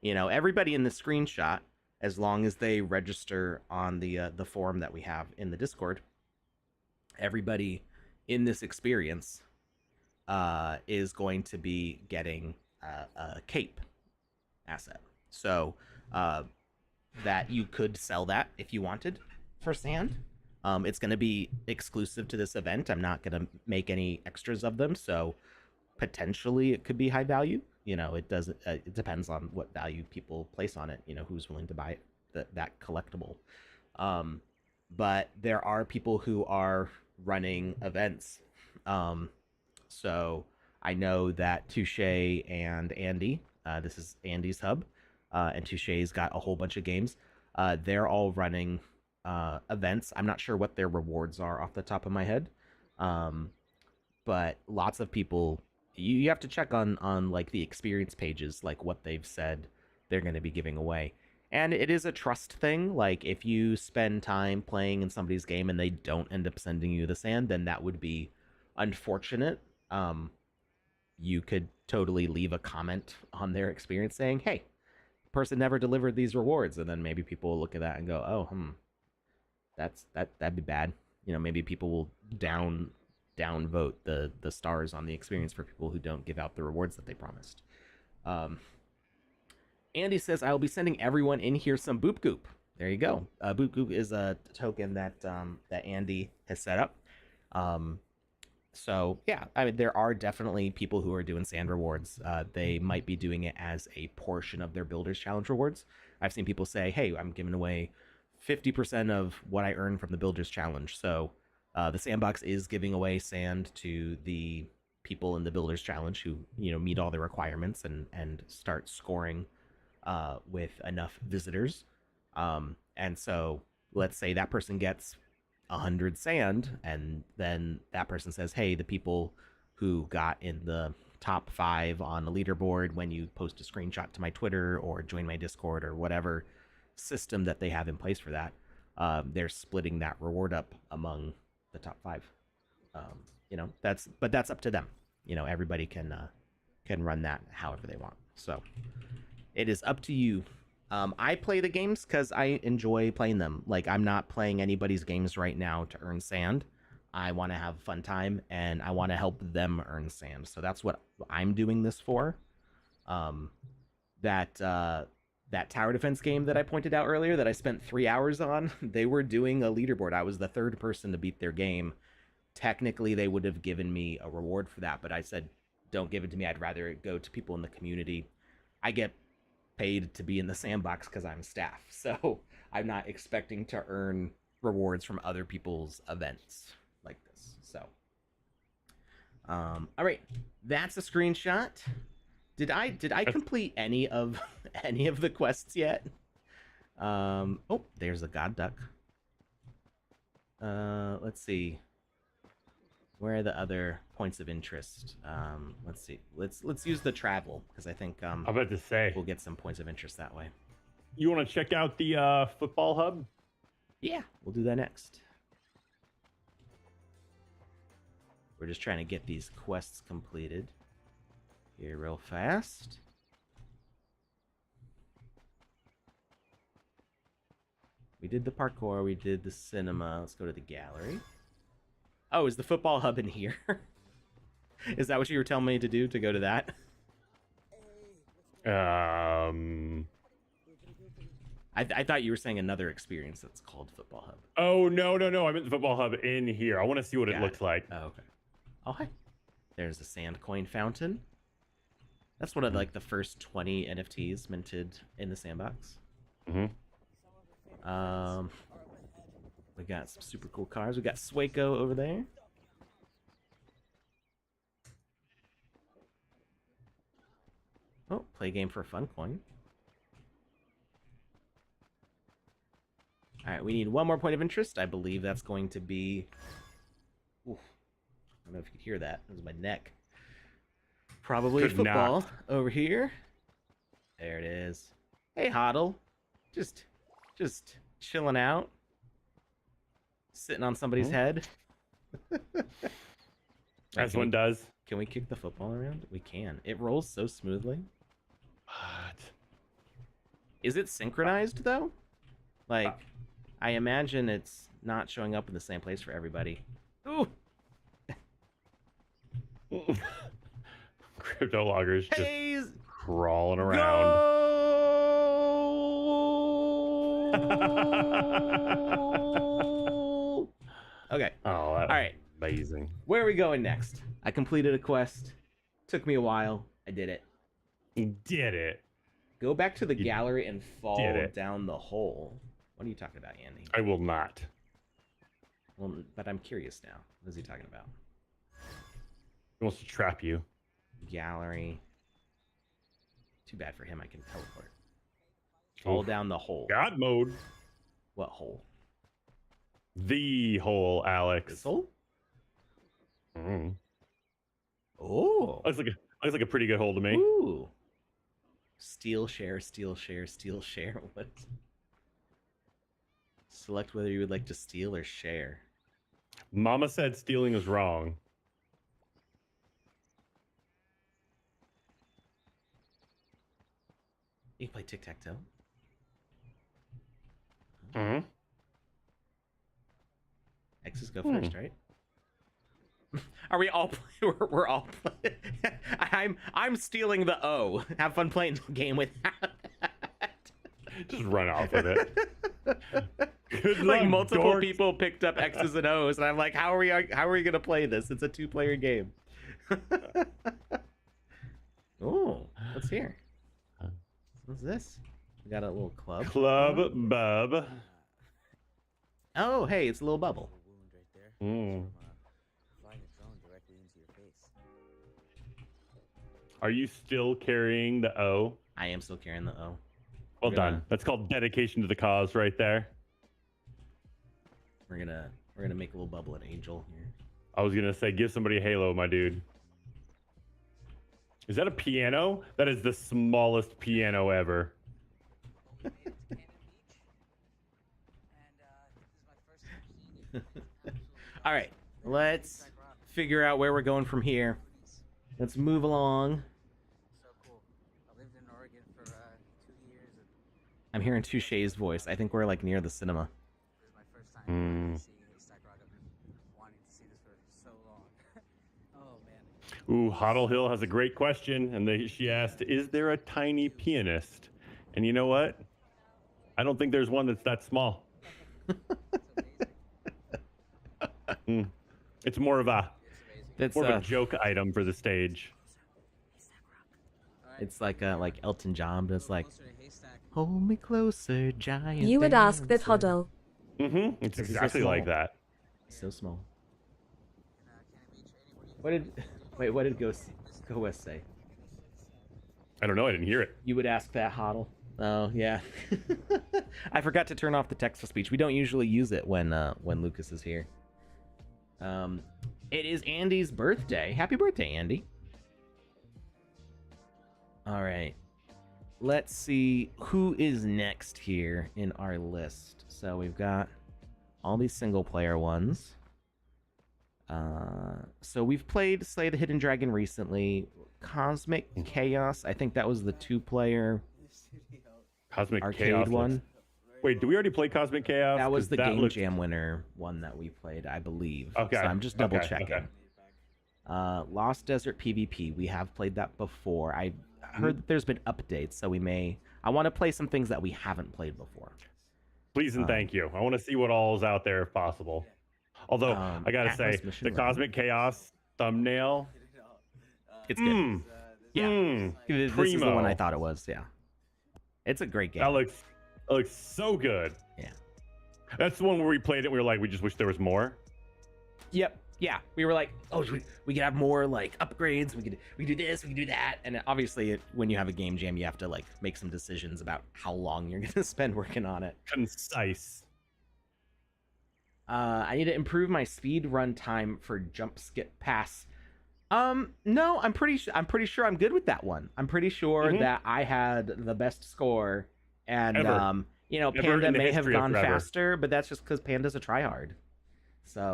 you know, everybody in the screenshot, as long as they register on the forum that we have in the Discord, everybody in this experience is going to be getting a cape asset. So that you could sell that if you wanted for sand. It's going to be exclusive to this event. I'm not going to make any extras of them, so potentially it could be high value. You know, it doesn't. It depends on what value people place on it. You know, who's willing to buy that collectible. But there are people who are running events. So I know that Touche and Andy. This is Andy's hub, and Touche's got a whole bunch of games. They're all running events. I'm not sure what their rewards are off the top of my head, but lots of people. You have to check on like the experience pages, like what they've said they're going to be giving away. And it is a trust thing. Like if you spend time playing in somebody's game and they don't end up sending you the sand, then that would be unfortunate. You could totally leave a comment on their experience saying, "Hey, person never delivered these rewards," and then maybe people will look at that and go, "Oh, that'd be bad." You know, maybe people will downvote the stars on the experience for people who don't give out the rewards that they promised. Andy says, "I will be sending everyone in here some Boop Goop." There you go. Boop Goop is a token that Andy has set up. So yeah, I mean, there are definitely people who are doing sand rewards. They might be doing it as a portion of their builders challenge rewards. I've seen people say, "Hey, I'm giving away 50% of what I earn from the builders challenge." So the sandbox is giving away sand to the people in the builders challenge who meet all the requirements and start scoring with enough visitors. And so let's say that person gets 100 sand, and then that person says, hey, the people who got in the top 5 on the leaderboard, when you post a screenshot to my Twitter or join my Discord or whatever system that they have in place for that, they're splitting that reward up among the top 5. That's up to them. Everybody can run that however they want. So it is up to you. I play the games because I enjoy playing them. Like, I'm not playing anybody's games right now to earn sand. I want to have a fun time, and I want to help them earn sand. So that's what I'm doing this for. That tower defense game that I pointed out earlier that I spent 3 hours on, they were doing a leaderboard. I was the 3rd person to beat their game. Technically, they would have given me a reward for that, but I said, don't give it to me. I'd rather it go to people in the community. I get paid to be in the sandbox because I'm staff, so I'm not expecting to earn rewards from other people's events like this. So all right, that's a screenshot. Did I complete any of the quests yet? Oh, there's a god duck. Let's see, where are the other points of interest? Let's see. Let's use the travel, because I think I'm about to say we'll get some points of interest that way. You want to check out the football hub? Yeah, we'll do that next. We're just trying to get these quests completed here real fast. We did the parkour, we did the cinema. Let's go to the gallery. Oh, is the football hub in here? Is that what you were telling me to do, to go to that? I thought you were saying another experience that's called football hub. Oh, no. I meant the football hub in here. I want to see what it looks like. Oh, okay. Oh, hi. There's the sand coin fountain. That's one of like the first 20 NFTs minted in the sandbox. Mm-hmm. We got some super cool cars. We got Swaco over there. Oh, play game for a fun coin. All right, we need one more point of interest. I believe that's going to be... Oof. I don't know if you could hear that. That was my neck. Probably Could football not. over here. There it is. Hey, Hoddle. Just chilling out. Sitting on somebody's head. As one does. Can we kick the football around? We can. It rolls so smoothly. What? Is it synchronized, though? Like, I imagine it's not showing up in the same place for everybody. Ooh! Crypto loggers just Hey, crawling around. Goal! Okay. Oh, all right. Amazing. Where are we going next? I completed a quest. Took me a while. I did it. You did it. Go back to the You gallery and fall did it. down the hole. What are you talking about, Andy? I will not. Well, but I'm curious now. What is he talking about? He wants to trap you. Gallery. Too bad for him. I can teleport. Fall Oof. down the hole. God mode. What hole? The hole, Alex. This hole? Mm. Oh. Looks like a pretty good hole to me. Ooh. Steal, share, steal, share, steal, share. What? Select whether you would like to steal or share. Mama said stealing is wrong. You can play tic-tac-toe. Mm-hmm. X's go first, right? Are we all? We're all. I'm stealing the O. Have fun playing the game with that. Just run off with it. Good Like luck, multiple dorks. people picked up X's and O's, and I'm like, how are we gonna play this? It's a 2-player game. Oh, what's here? What's this? We got a little club. Club bub. Oh, hey, it's a little bubble. Mm. Are you still carrying the O? I am still carrying the O. Well done. That's called dedication to the cause right there. We're gonna make a little bubble and angel here. I was gonna say, give somebody a halo, my dude. Is that a piano? That is the smallest piano ever. All right, let's figure out where we're going from here. Let's move along. So cool. I lived in Oregon for 2 years. I'm hearing Touche's voice. I think we're like near the cinema. This is my first time seeing Haystack Rock. I've been wanting to see this for so long. Oh man. Ooh, Hoddle Hill has a great question, and she asked, "Is there a tiny pianist?" And you know what? I don't think there's one that's that small. It's more of a joke item for the stage. It's like Elton John, but it's like, hold me closer, giant. You would ask that, dancer." Huddle. It's exactly like that. So small. What did Go West say? I don't know. I didn't hear it. You would ask that, Hoddle. Oh yeah. I forgot to turn off the text to speech. We don't usually use it when Lucas is here. It is Andy's birthday. Happy birthday, Andy. All right. Let's see who is next here in our list. So we've got all these single player ones. So we've played Slay the Hidden Dragon recently. Cosmic Chaos, I think that was the 2-player Cosmic arcade Chaos one. Wait, do we already play Cosmic Chaos? That was the Game looked... Jam winner one that we played, I believe. Okay. So I'm just double checking. Okay. Lost Desert PvP, we have played that before. I heard that there's been updates, so I want to play some things that we haven't played before. Please and thank you. I want to see what all is out there if possible. Although, I gotta say, the Cosmic Chaos thumbnail... It's good. Yeah. This is the one I thought it was, yeah. It's a great game. That looks so good. Yeah. That's the one where we played it and we were like, we just wish there was more. Yep. Yeah. We were like, oh, we could have more like upgrades. We could do this, we could do that. And obviously when you have a game jam, you have to like make some decisions about how long you're gonna spend working on it. Concise. I need to improve my speed run time for jump skip pass. No, I'm pretty sure I'm good with that one. I'm pretty sure that I had the best score, and you know, Panda may have gone faster, but that's just because Panda's a tryhard. So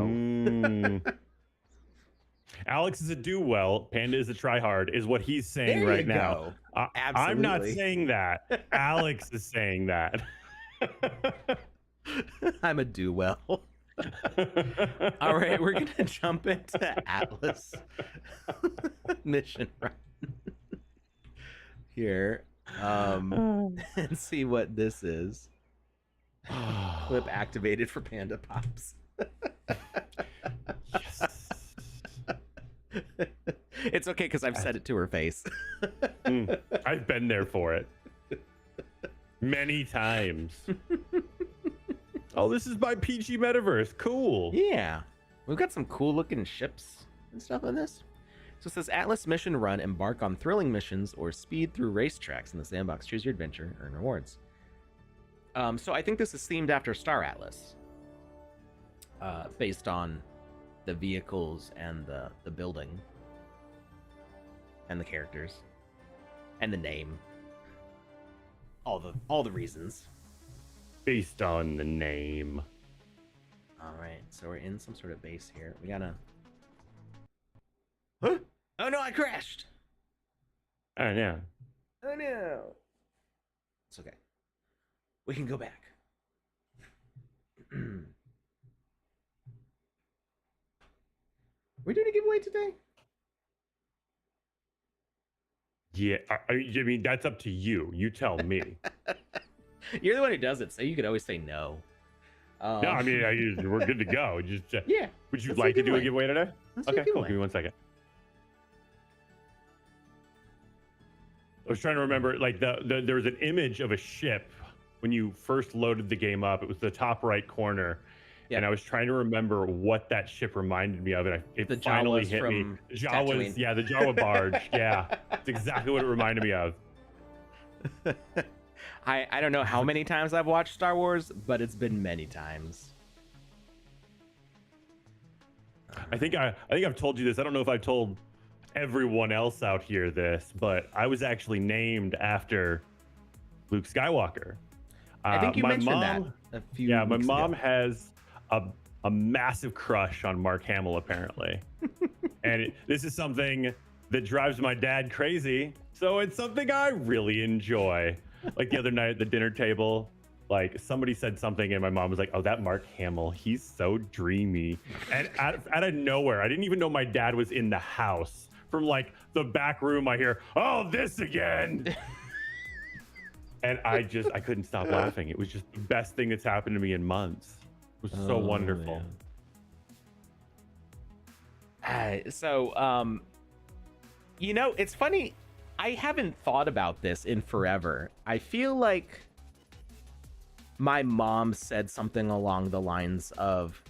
Alex is a do well, Panda is a tryhard, is what he's saying right now. I'm not saying that. Alex is saying that. I'm a do well. All right, we're gonna jump into Atlas mission run here, and see what this is. Clip activated for PandaPops. Yes. It's okay because I've said it to her face. I've been there for it many times. Oh, this is by PG Metaverse. Cool. Yeah. We've got some cool looking ships and stuff in this. So it says Atlas mission run, embark on thrilling missions or speed through racetracks in the sandbox. Choose your adventure, earn rewards. So I think this is themed after Star Atlas. Based on the vehicles and the building. And the characters. And the name. All the reasons. Based on the name. All right, so we're in some sort of base here. We gotta. Huh? Oh no, I crashed. Oh yeah. Oh no. It's okay. We can go back. We're doing a giveaway today? Yeah, I mean that's up to you. You tell me. You're the one who does it, so you could always say no. No, I mean, we're good to go. Just, yeah. would you Let's like do to do a giveaway. giveaway today? Let's do a Okay, cool. giveaway. Give me 1 second. I was trying to remember, like there was an image of a ship when you first loaded the game up. It was the top right corner, and I was trying to remember what that ship reminded me of, and it The finally Jawas hit me. from Jawas, Tatooine. yeah, the Jawa barge. Yeah, it's exactly what it reminded me of. I don't know how many times I've watched Star Wars, but it's been many times. I think I've told you this. I don't know if I've told everyone else out here this, but I was actually named after Luke Skywalker. I think you my mentioned mom, that a few Yeah, my weeks mom ago. has a massive crush on Mark Hamill, apparently. And this is something that drives my dad crazy. So it's something I really enjoy. Like the other night at the dinner table, like somebody said something and my mom was like, "Oh, that Mark Hamill, he's so dreamy." And out of nowhere, I didn't even know my dad was in the house. From like the back room, I hear, "Oh, this again." And I couldn't stop laughing. It was just the best thing that's happened to me in months. It was so wonderful. So, you know, it's funny. I haven't thought about this in forever. I feel like my mom said something along the lines of,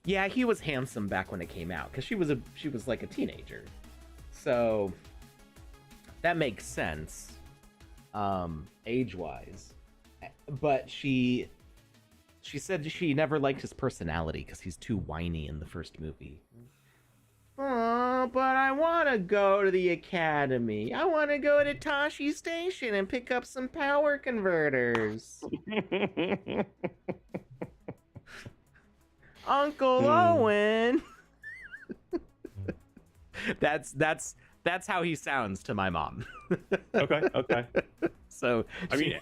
"Yeah, he was handsome back when it came out," because she was like a teenager. So that makes sense, age-wise. But she said she never liked his personality because he's too whiny in the first movie. Oh, but I want to go to the academy. I want to go to Tashi Station and pick up some power converters. Uncle Owen. That's how he sounds to my mom. Okay. So I mean,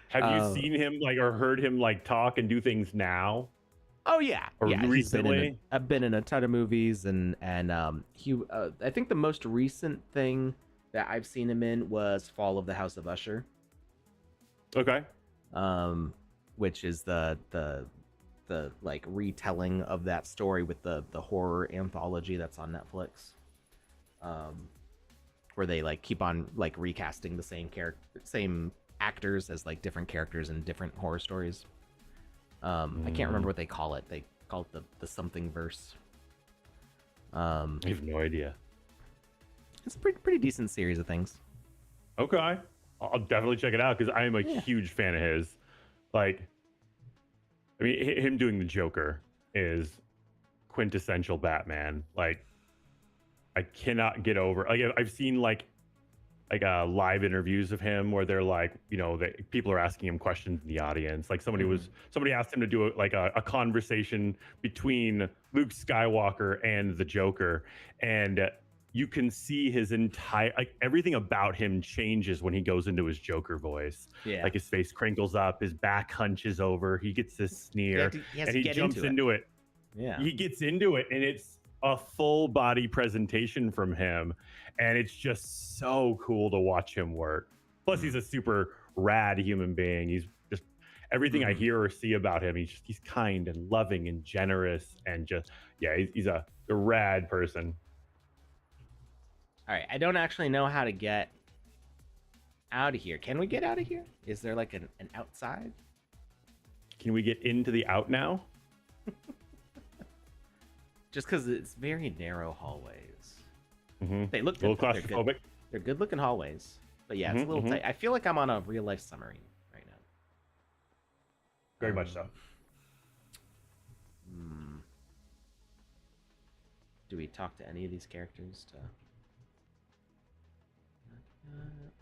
have you seen him like or heard him like talk and do things now? Oh yeah, Or yeah. recently? I've been in a ton of movies, and he. I think the most recent thing that I've seen him in was Fall of the House of Usher. Okay. Which is the like retelling of that story with the horror anthology that's on Netflix. Where they like keep on like recasting the same actors as like different characters in different horror stories. I can't remember what they call it. They call it the something verse. I have no idea. It's a pretty decent series of things. Okay. I'll definitely check it out because I am a huge fan of his. Like, I mean, him doing the Joker is quintessential Batman. Like, I cannot get over. Like, I've seen like live interviews of him where they're like, you know, people are asking him questions in the audience. Like somebody asked him to do a conversation between Luke Skywalker and the Joker, and you can see his entire everything about him changes when he goes into his Joker voice. Yeah, like his face crinkles up, his back hunches over, he gets this sneer, and he jumps into it. Yeah, he gets into it, and it's a full body presentation from him, and it's just so cool to watch him work. Plus he's a super rad human being. He's just everything I hear or see about him, he's kind and loving and generous, and just he's a rad person. All right, I don't actually know how to get out of here. Can we get out of here? Is there like an outside? Can we get into the out now? Just because it's very narrow hallways. They look a little good. claustrophobic. They're good looking hallways. But yeah, it's a little tight. I feel like I'm on a real life submarine right now. Very much so. Do we talk to any of these characters?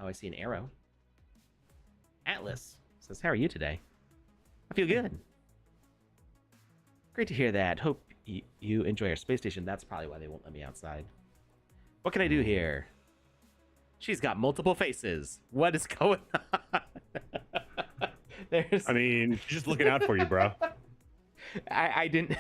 Oh, I see an arrow. Atlas says, "How are you today?" I feel good. Great to hear that. Hope you enjoy our space station. That's probably why they won't let me outside. What can I do here? She's got multiple faces. What is going on? I mean, she's just looking out for you, bro. I didn't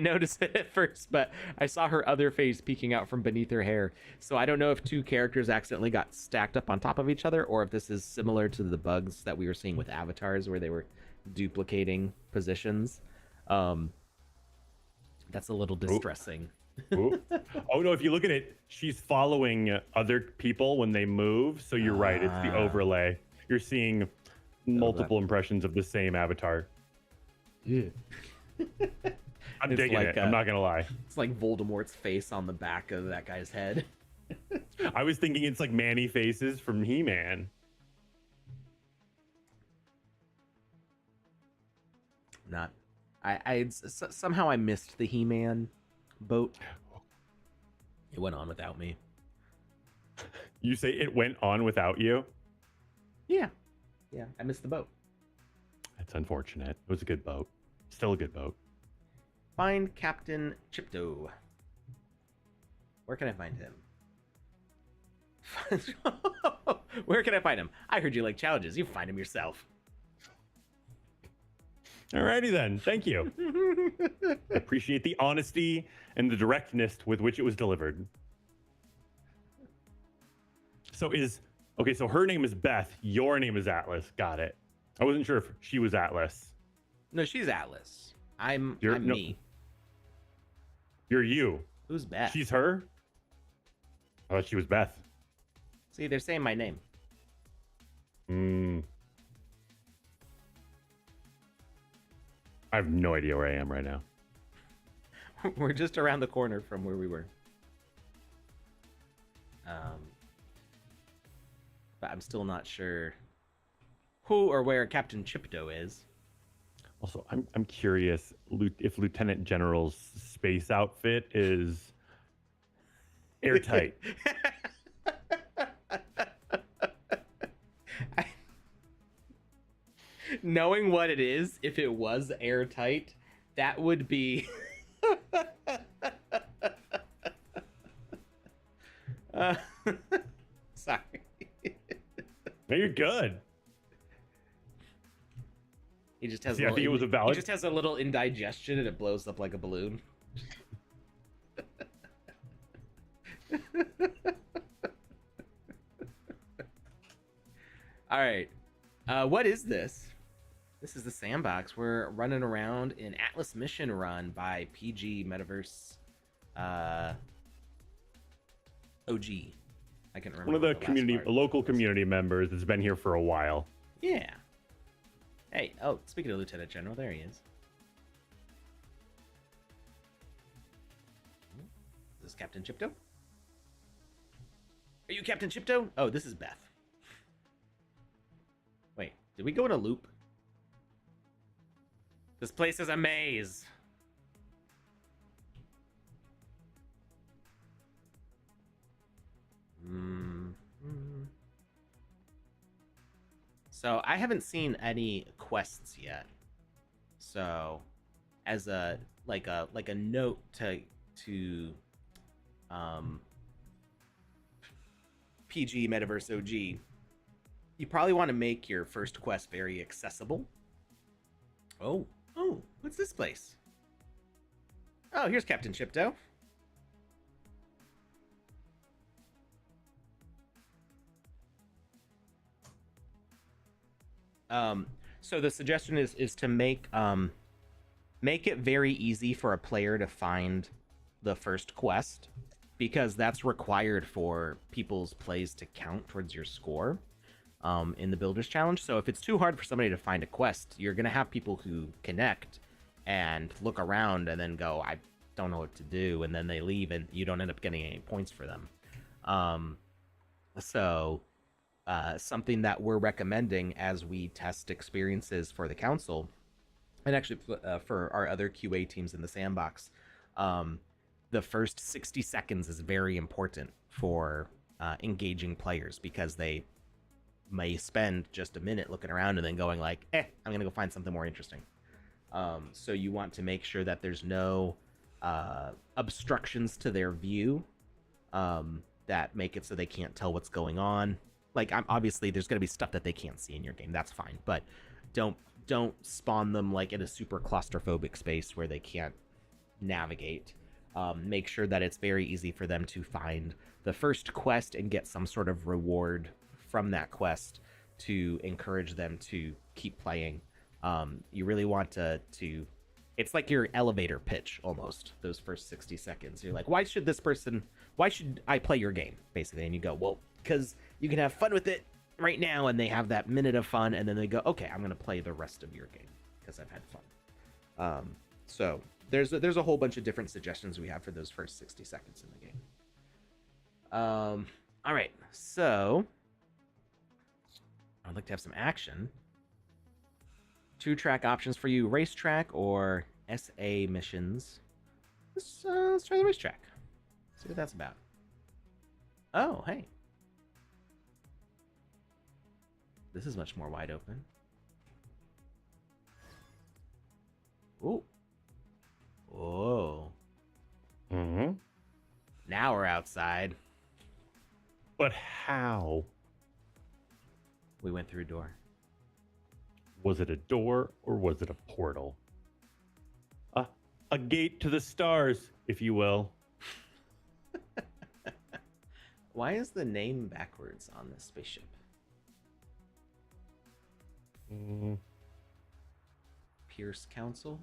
notice it at first, but I saw her other face peeking out from beneath her hair. So I don't know if two characters accidentally got stacked up on top of each other, or if this is similar to the bugs that we were seeing with avatars, where they were duplicating positions. That's a little distressing. Ooh. Oh no, if you look at it, she's following other people when they move. So you're right, it's the overlay. You're seeing multiple impressions of the same avatar. Yeah. I'm It's digging like, it. I'm not gonna lie. It's like Voldemort's face on the back of that guy's head. I was thinking it's like Manny faces from He-Man. Not, somehow I missed the He-Man boat. It went on without me. You say it went on without you? Yeah, I missed the boat. That's unfortunate. It was a good boat. Still a good boat. Find Captain Chipto. Where can I find him? Where can I find him? I heard you like challenges. You find him yourself. Alrighty then. Thank you. I appreciate the honesty and the directness with which it was delivered. So her name is Beth. Your name is Atlas. Got it. I wasn't sure if she was Atlas. No, she's Atlas. I'm No, me. You're you. Who's Beth? She's her? I thought she was Beth. See, they're saying my name. I have no idea where I am right now. We're just around the corner from where we were. But I'm still not sure who or where Captain Chipto is. Also, I'm curious if Lieutenant General's space outfit is airtight. Knowing what it is, if it was airtight, that would be... Sorry. No, you're good. He just has See, I think it was a valid... He just has a little indigestion and it blows up like a balloon. All right. What is this? This is the Sandbox. We're running around in Atlas Mission run by PG Metaverse OG. I can remember. One of the local community members that's been here for a while. Yeah. Hey, speaking of Lieutenant General, there he is. Is this Captain Chipto? Are you Captain Chipto? Oh, this is Beth. Wait, did we go in a loop? This place is a maze. So I haven't seen any quests yet. So, as a note to PG Metaverse OG, you probably want to make your first quest very accessible. Oh, what's this place? Oh, here's Captain Chipto. So the suggestion is to make it very easy for a player to find the first quest, because that's required for people's plays to count towards your score in the Builders Challenge. So if it's too hard for somebody to find a quest, you're gonna have people who connect and look around and then go, I don't know what to do, and then they leave and you don't end up getting any points for them. Something that we're recommending as we test experiences for the council, and actually for our other QA teams in the Sandbox, the first 60 seconds is very important for engaging players, because they may spend just a minute looking around and then going like, I'm gonna go find something more interesting. So you want to make sure that there's no obstructions to their view that make it so they can't tell what's going on. Like, obviously there's gonna be stuff that they can't see in your game. That's fine, but don't spawn them like in a super claustrophobic space where they can't navigate. Make sure that it's very easy for them to find the first quest and get some sort of reward from that quest to encourage them to keep playing You really want to it's like your elevator pitch almost, those first 60 seconds. You're like, why should I play your game, basically? And you go, well, because you can have fun with it right now, and they have that minute of fun, and then they go, okay, I'm going to play the rest of your game because I've had fun. So there's a whole bunch of different suggestions we have for those first 60 seconds in the game. All right, so I'd like to have some action. 2-track options for you: racetrack or SA missions. Let's try the racetrack. See what that's about. Oh, hey. This is much more wide open. Ooh. Whoa. Mm-hmm. Now we're outside. But how? We went through a door. Was it a door or was it a portal? A gate to the stars, if you will. Why is the name backwards on this spaceship? Pierce Council?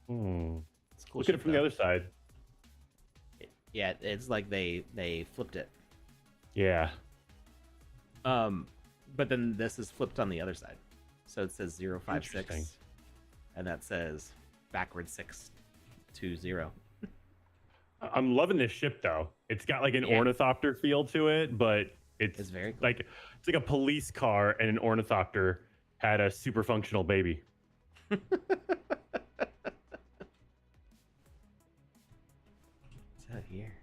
It's cool. Look at it from the other side. Yeah, it's like they flipped it. Yeah. But then this is flipped on the other side. So it says 056. And that says backward 620. I'm loving this ship though. It's got like an Yeah. ornithopter feel to it, but it's very cool. like it's like a police car and an ornithopter had a super functional baby. What's out here?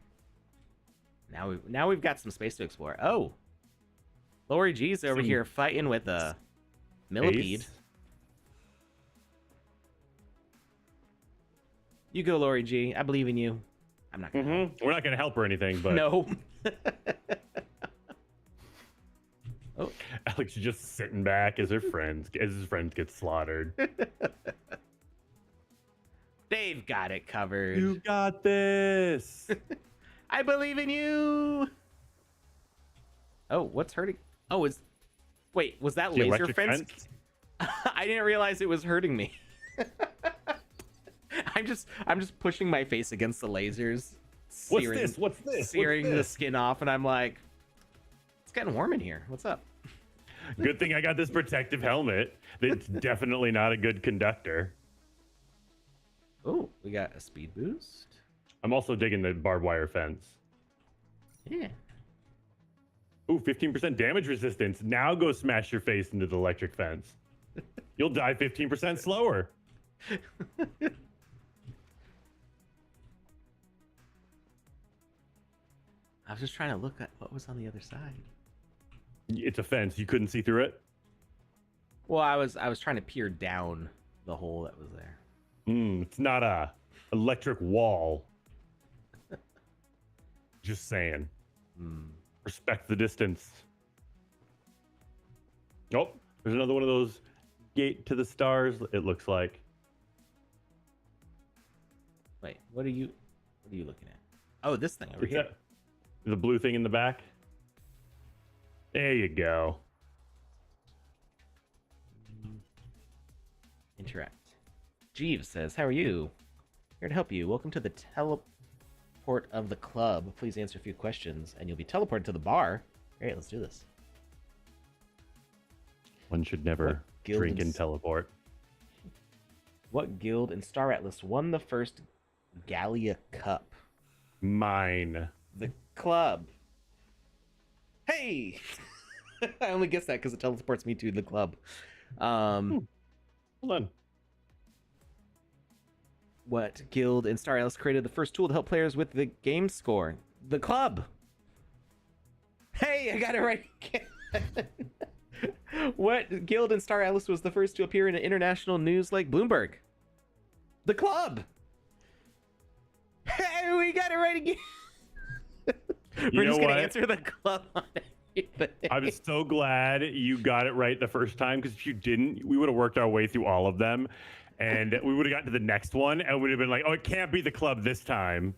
Now we've got some space to explore. Oh, Lori G's over Some here fighting with a millipede. Ace. You go, Lori G. I believe in you. I'm not gonna. help. We're not gonna help or anything, but No. Oh, Alex is just sitting back as his friends get slaughtered. they've got it covered. You got this. I believe in you. Oh, what's hurting? Oh, wait, was that The laser electric fence? I didn't realize it was hurting me. I'm just pushing my face against the lasers. What's this? What's this? Searing What's the this? skin off, and I'm like, it's getting warm in here. What's up? Good thing I got this protective helmet. That's definitely not a good conductor. Oh, we got a speed boost. I'm also digging the barbed wire fence. Yeah. Ooh, 15% damage resistance. Now go smash your face into the electric fence. You'll die 15% slower. I was just trying to look at what was on the other side. It's a fence. You couldn't see through it? Well, I was trying to peer down the hole that was there. It's not a electric wall. Just saying. Respect the distance. Oh, there's another one of those gate to the stars, it looks like. Wait, what are you looking at? Oh, this thing over Is here. that the blue thing in the back? There you go. Interact. Jeeves says, how are you? Here to help you. Welcome to the teleport of the club. Please answer a few questions, and you'll be teleported to the bar. Great, let's do this. One should never guild drink is- and teleport. What guild in Star Atlas won the first Gallia Cup? Mine. The club. Hey! I only guessed that because it teleports me to the club. Hold on. What guild in Star Atlas created the first tool to help players with the game score? The club. Hey, I got it right again. What guild in Star Atlas was the first to appear in an international news like Bloomberg? The club. Hey, we got it right again. We're just gonna answer the club on everything. I'm so glad you got it right the first time, because if you didn't, we would have worked our way through all of them, and we would have gotten to the next one, and would have been like, oh, it can't be the club this time.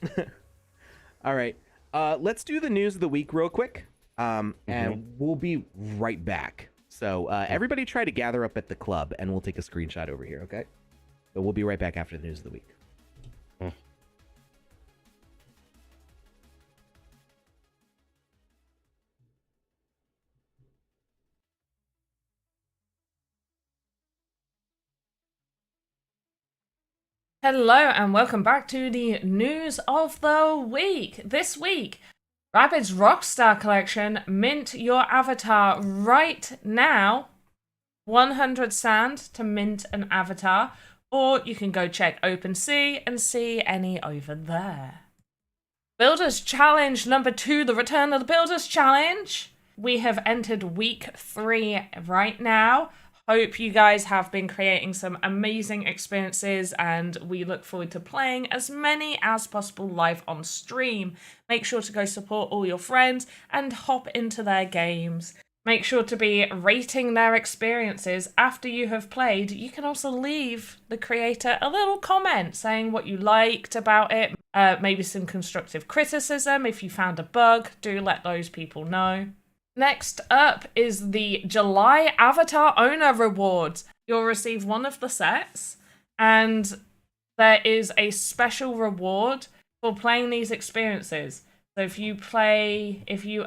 All right. Let's do the news of the week real quick, and we'll be right back. So everybody try to gather up at the club, and we'll take a screenshot over here, okay? But we'll be right back after the news of the week. Hello and welcome back to the news of the week. This week, Rabbids Rockstar Collection, mint your avatar right now. 100 sand to mint an avatar, or you can go check OpenSea and see any over there. Builders Challenge number 2, the return of the Builders Challenge. We have entered week 3 right now. Hope you guys have been creating some amazing experiences, and we look forward to playing as many as possible live on stream. Make sure to go support all your friends and hop into their games. Make sure to be rating their experiences after you have played. You can also leave the creator a little comment saying what you liked about it, maybe some constructive criticism. If you found a bug, do let those people know. Next up is the July Avatar Owner Rewards. You'll receive one of the sets, and there is a special reward for playing these experiences. So if you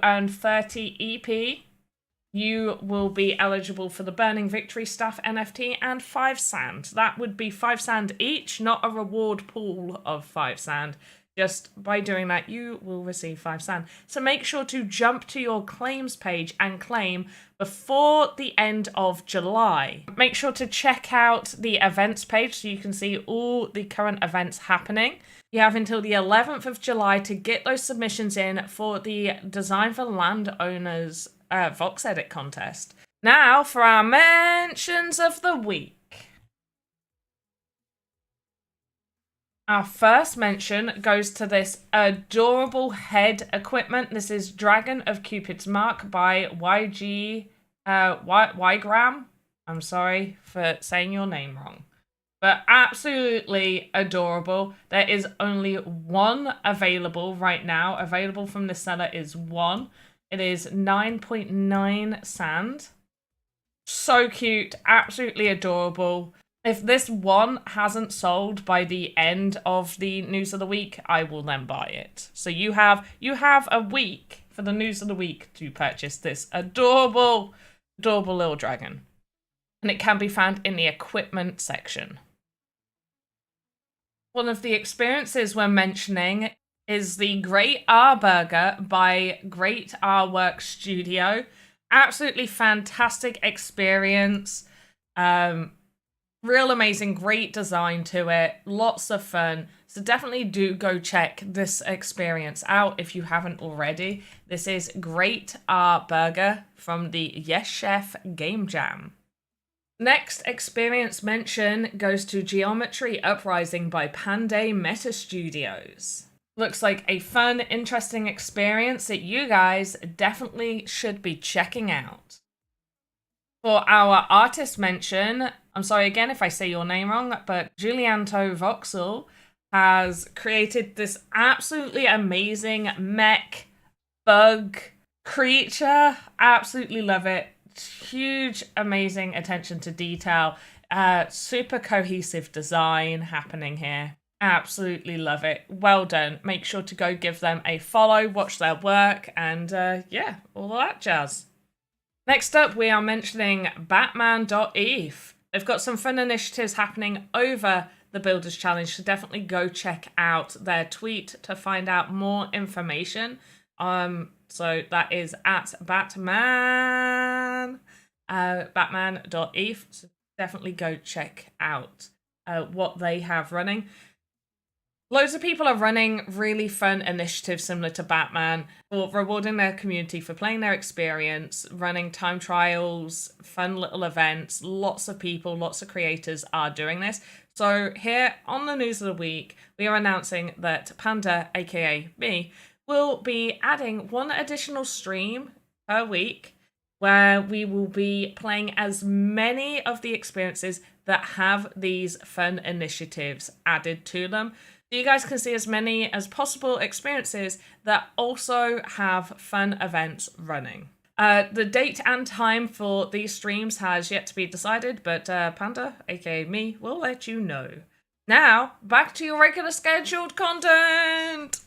earn 30 EP, you will be eligible for the Burning Victory Staff NFT and 5 sand. That would be 5 sand each, not a reward pool of 5 sand. Just by doing that, you will receive 5 sand. So make sure to jump to your claims page and claim before the end of July. Make sure to check out the events page so you can see all the current events happening. You have until the 11th of July to get those submissions in for the Design for Landowners VoxEdit contest. Now for our mentions of the week. Our first mention goes to this adorable head equipment. This is Dragon of Cupid's Mark by Ygram. I'm sorry for saying your name wrong. But absolutely adorable. There is only one available right now. Available from the seller is one. It is 9.9 sand. So cute. Absolutely adorable. If this one hasn't sold by the end of the news of the week, I will then buy it. So you have a week for the news of the week to purchase this adorable, adorable little dragon. And it can be found in the equipment section. One of the experiences we're mentioning is the Great R Burger by Great R Work Studio. Absolutely fantastic experience. Real amazing, great design to it, lots of fun. So definitely do go check this experience out if you haven't already. This is Great R Burger from the Yes Chef Game Jam. Next experience mention goes to Geometry Uprising by PandaPops Studios. Looks like a fun, interesting experience that you guys definitely should be checking out. For our artist mention, I'm sorry again if I say your name wrong, but Julianto Voxel has created this absolutely amazing mech bug creature. Absolutely love it. Huge, amazing attention to detail. Super cohesive design happening here. Absolutely love it. Well done. Make sure to go give them a follow, watch their work, and yeah, all of that jazz. Next up, we are mentioning Batman.eth. They've got some fun initiatives happening over the Builders Challenge, so definitely go check out their tweet to find out more information. So that is at Batman, Batman.eth. So definitely go check out what they have running. Loads of people are running really fun initiatives similar to Batman, for rewarding their community for playing their experience, running time trials, fun little events. Lots of people, lots of creators are doing this. So here on the news of the week, we are announcing that Panda, aka me, will be adding one additional stream per week where we will be playing as many of the experiences that have these fun initiatives added to them. So you guys can see as many as possible experiences that also have fun events running. The date and time for these streams has yet to be decided, but Panda, aka me, will let you know. Now, back to your regular scheduled content!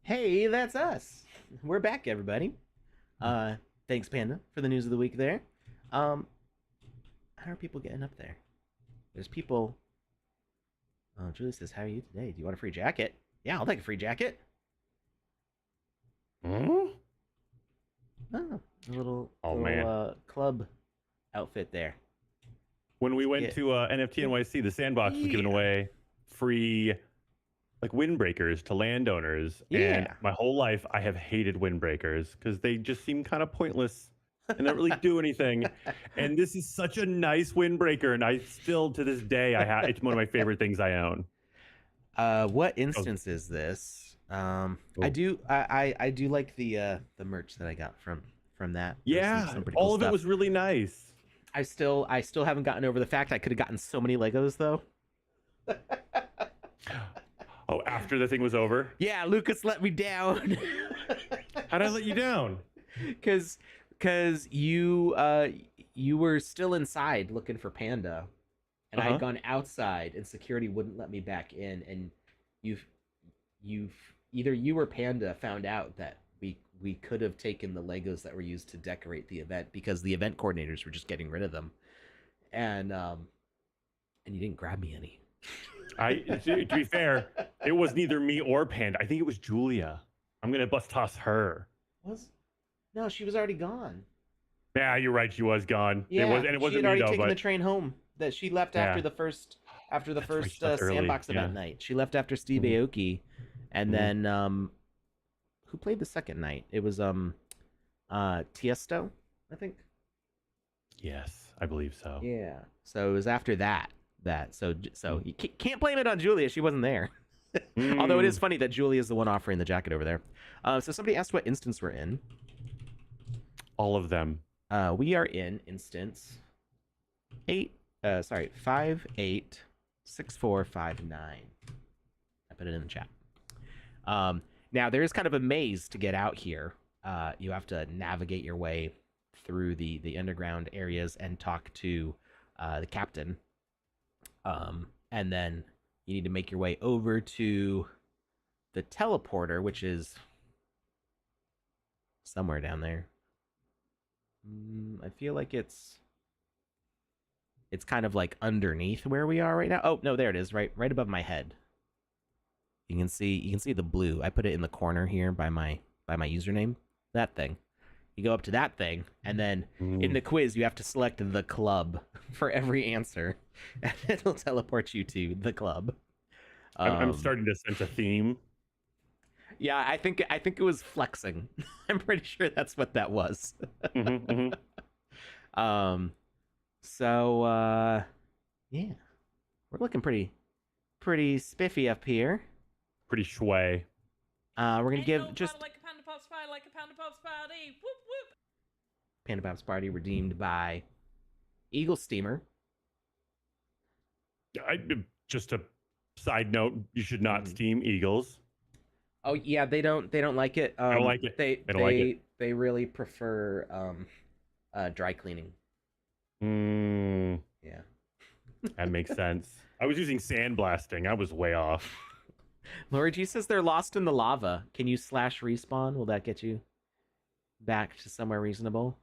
Hey, that's us. We're back, everybody. Thanks, Panda, for the news of the week there. How are people getting up there? There's people. Oh, Julie says, how are you today? Do you want a free jacket? Yeah, I'll take a free jacket. Hmm? Oh, a little, man. Club outfit there. When we went to NFT NYC, the Sandbox was giving away free like windbreakers to landowners. And my whole life I have hated windbreakers because they just seem kind of pointless and don't really do anything. And this is such a nice windbreaker, and I still to this day it's one of my favorite things I own. What instance is this? I do like the merch that I got from that. Yeah, some pretty all cool of stuff. it was really nice. I still haven't gotten over the fact I could have gotten so many Legos though. Oh, after the thing was over? Yeah, Lucas let me down. How'd I let you down? Because you were still inside looking for Panda, and I had gone outside, and security wouldn't let me back in. And you've either you or Panda found out that we could have taken the Legos that were used to decorate the event because the event coordinators were just getting rid of them, and you didn't grab me any. To be fair, it was neither me or Panda. I think it was Julia. I'm gonna bust toss her. No, she was already gone. Yeah, you're right. She was gone. Yeah, it wasn't she had already me though. taken But the train home. That she left after the first Sandbox event night. She left after Steve Aoki, and then who played the second night? It was Tiesto, I think. Yes, I believe so. Yeah. So it was after that. So you can't blame it on Julia. She wasn't there. Although it is funny that Julia is the one offering the jacket over there. So somebody asked what instance we're in. All of them. We are in instance 586459. I put it in the chat. Now there is kind of a maze to get out here. You have to navigate your way through the underground areas and talk to the captain. And then you need to make your way over to the teleporter, which is somewhere down there. I feel like it's kind of like underneath where we are right now. Oh no, there it is, right above my head. You can see the blue. I put it in the corner here by my username. That thing. You go up to that thing, and then in the quiz you have to select the club for every answer, and it'll teleport you to the club. I'm starting to sense a theme. Yeah, I think it was flexing. I'm pretty sure that's what that was. So yeah, we're looking pretty spiffy up here. Pretty shway. We're gonna give just like a PandaPops party, like a PandaPops party. Whoop whoop. PandaPops party redeemed by Eagle Steamer. Just a side note: you should not steam eagles. Oh yeah, they don't like it. I don't like it. They don't like it. They really prefer dry cleaning. Yeah. That makes sense. I was using sandblasting. I was way off. Laura G says they're lost in the lava. Can you /respawn? Will that get you back to somewhere reasonable?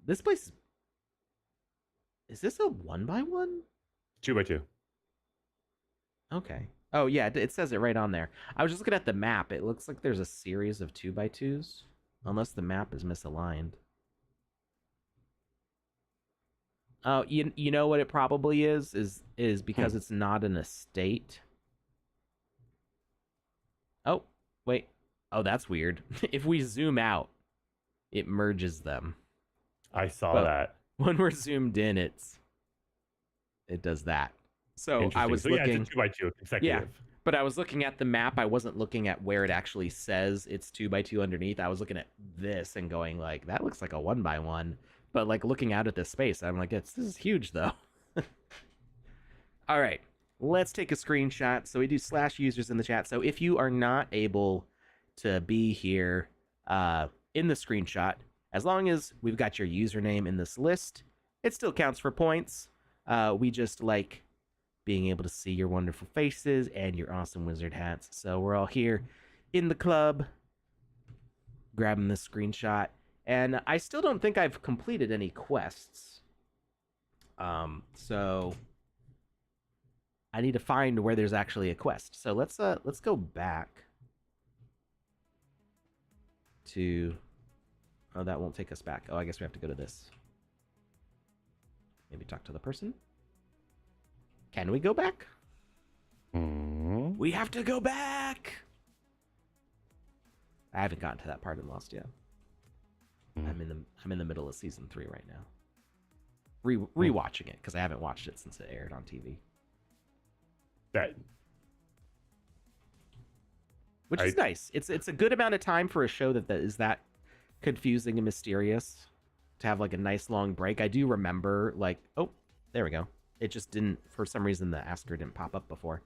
This place is this a 1x1? 2x2. Okay. Oh yeah, it says it right on there. I was just looking at the map. It looks like there's a series of 2x2s, unless the map is misaligned. Oh, you know what it probably is because it's not an estate. Oh, wait. Oh, that's weird. If we zoom out, it merges them. I saw that. When we're zoomed in, it does that. So I was looking. Yeah, it's a 2x2 consecutive. Yeah, but I was looking at the map. I wasn't looking at where it actually says it's 2x2 underneath. I was looking at this and going like, that looks like a 1x1. But like looking out at this space, I'm like, this is huge though. All right, let's take a screenshot. So we do /users in the chat. So if you are not able to be here in the screenshot. As long as we've got your username in this list, it still counts for points. We just like being able to see your wonderful faces and your awesome wizard hats. So we're all here in the club, grabbing this screenshot. And I still don't think I've completed any quests. So I need to find where there's actually a quest. So let's go back to... Oh, that won't take us back. Oh, I guess we have to go to this. Maybe talk to the person. Can we go back? We have to go back. I haven't gotten to that part in Lost yet. I'm in the middle of season 3 right now. Rewatching it because I haven't watched it since it aired on TV. Which is nice. It's a good amount of time for a show that is that confusing and mysterious to have like a nice long break. I do remember like, oh, there we go. It just didn't, for some reason the Asker didn't pop up before.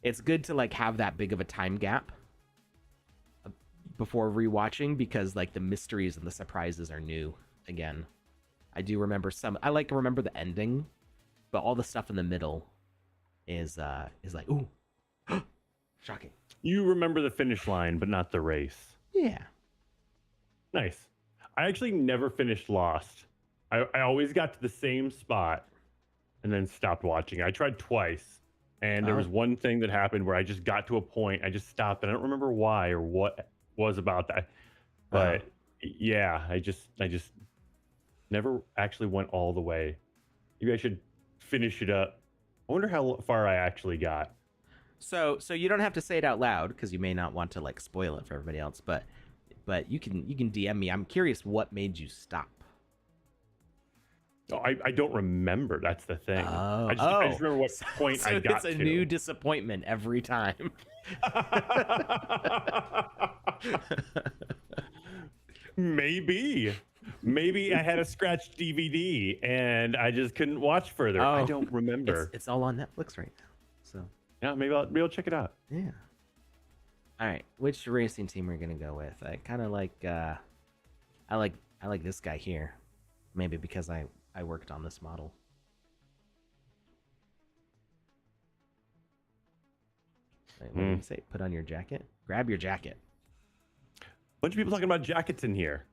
It's good to like have that big of a time gap before rewatching because like the mysteries and the surprises are new again. I do remember I like to remember the ending, but all the stuff in the middle is like, ooh, shocking. You remember the finish line, but not the race. Yeah. Nice. I actually never finished Lost. I always got to the same spot and then stopped watching. I tried twice, and there was one thing that happened where I just got to a point. I just stopped, and I don't remember why or what was about that. But yeah, I just never actually went all the way. Maybe I should finish it up. I wonder how far I actually got. So you don't have to say it out loud because you may not want to like spoil it for everybody else, but you can DM me. I'm curious what made you stop. Oh, I don't remember. That's the thing. I just remember what point I got to. It's a new disappointment every time. Maybe I had a scratched DVD and I just couldn't watch further. I don't remember. It's all on Netflix right now. So yeah, maybe I'll check it out. Yeah. All right, which racing team we're gonna go with? I kind of like I like this guy here, maybe because I worked on this model. Wait, what did you say? Put on your jacket. Grab your jacket. Bunch of people talking about jackets in here.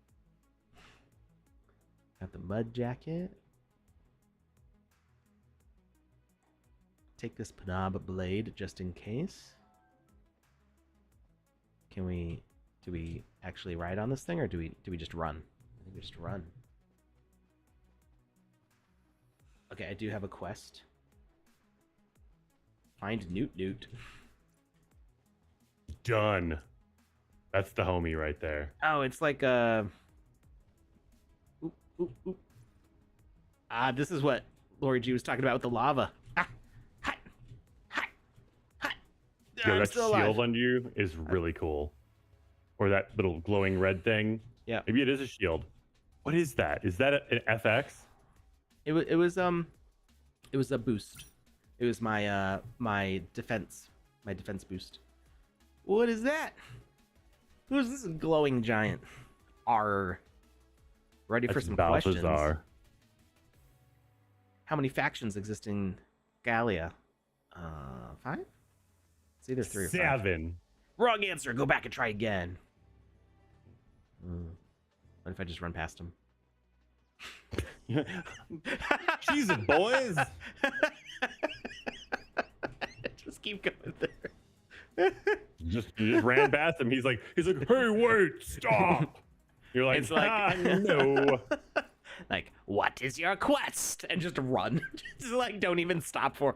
Got the mud jacket. Take this Panaba blade just in case. Do we actually ride on this thing or do we just run? I think we just run. Okay, I do have a quest. Find Newt. Done. That's the homie right there. Oh, it's like a... Oop. This is what Lori G was talking about with the lava. Hi. Yo, that shield on you is really cool. Or that little glowing red thing. Yeah. Maybe it is a shield. What is that? Is that an FX? It was a boost. It was my my defense boost. What is that? Who's this glowing giant? Ready for some questions. How many factions exist in Gallia? 5? It's either 3 or 5. 7. Wrong answer. Go back and try again. What if I just run past him? Cheese it, boys. Just keep going there. just ran past him. He's like, hey, wait, stop. You're like, it's like, no. Like, what is your quest? And just run. Just like, don't even stop for.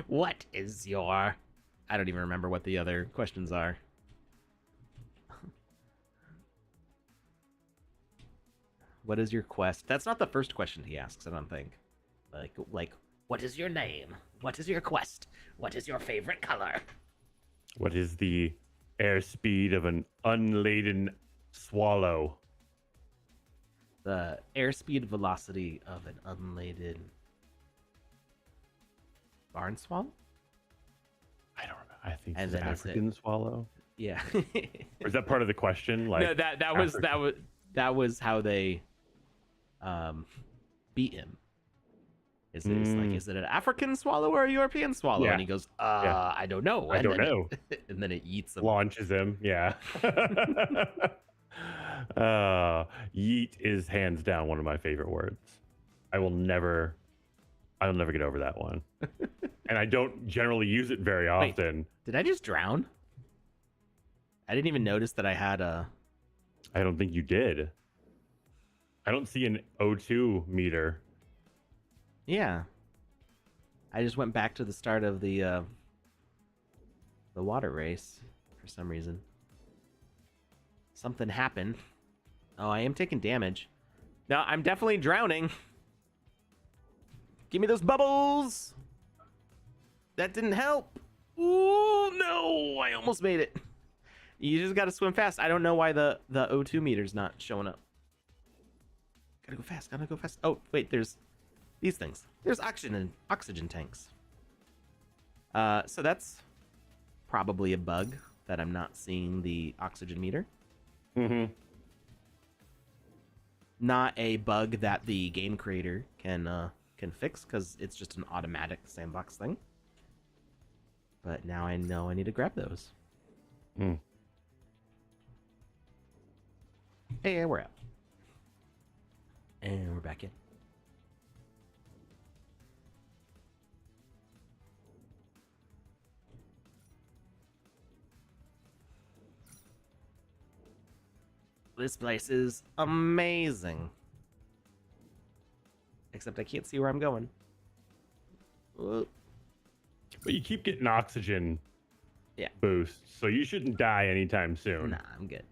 What is your... I don't even remember what the other questions are. What is your quest? That's not the first question he asks, I don't think. Like, what is your name? What is your quest? What is your favorite color? What is the airspeed of an unladen swallow? The airspeed velocity of an unladen barn swallow? I don't remember. I And then it's African swallow. Yeah. Or is that part of the question? Like No, that was how they beat him. Is it an African swallow or a European swallow? Yeah. And he goes, Yeah. I don't know. I don't know. And then it eats him. Launches him. Yeah. Yeet is hands down one of my favorite words. I'll never get over that one. And I don't generally use it very often. Did I just drown? I didn't even notice that I had a... I don't think you did. I don't see an O2 meter. Yeah. I just went back to the start of the water race for some reason. Something happened. Oh, I am taking damage. No, I'm definitely drowning. Give me those bubbles. That didn't help. Ooh, no, I almost made it. You just got to swim fast. I don't know why the O2 meter's not showing up. Gotta go fast. Oh, wait, there's these things. There's oxygen tanks. So that's probably a bug that I'm not seeing the oxygen meter. Mm-hmm. Not a bug that the game creator can fix, because it's just an automatic sandbox thing. But now I know I need to grab those. Mm. Hey, we're out. And we're back in. This place is amazing. Except I can't see where I'm going. Whoa. But you keep getting oxygen boosts, so you shouldn't die anytime soon. Nah, I'm good.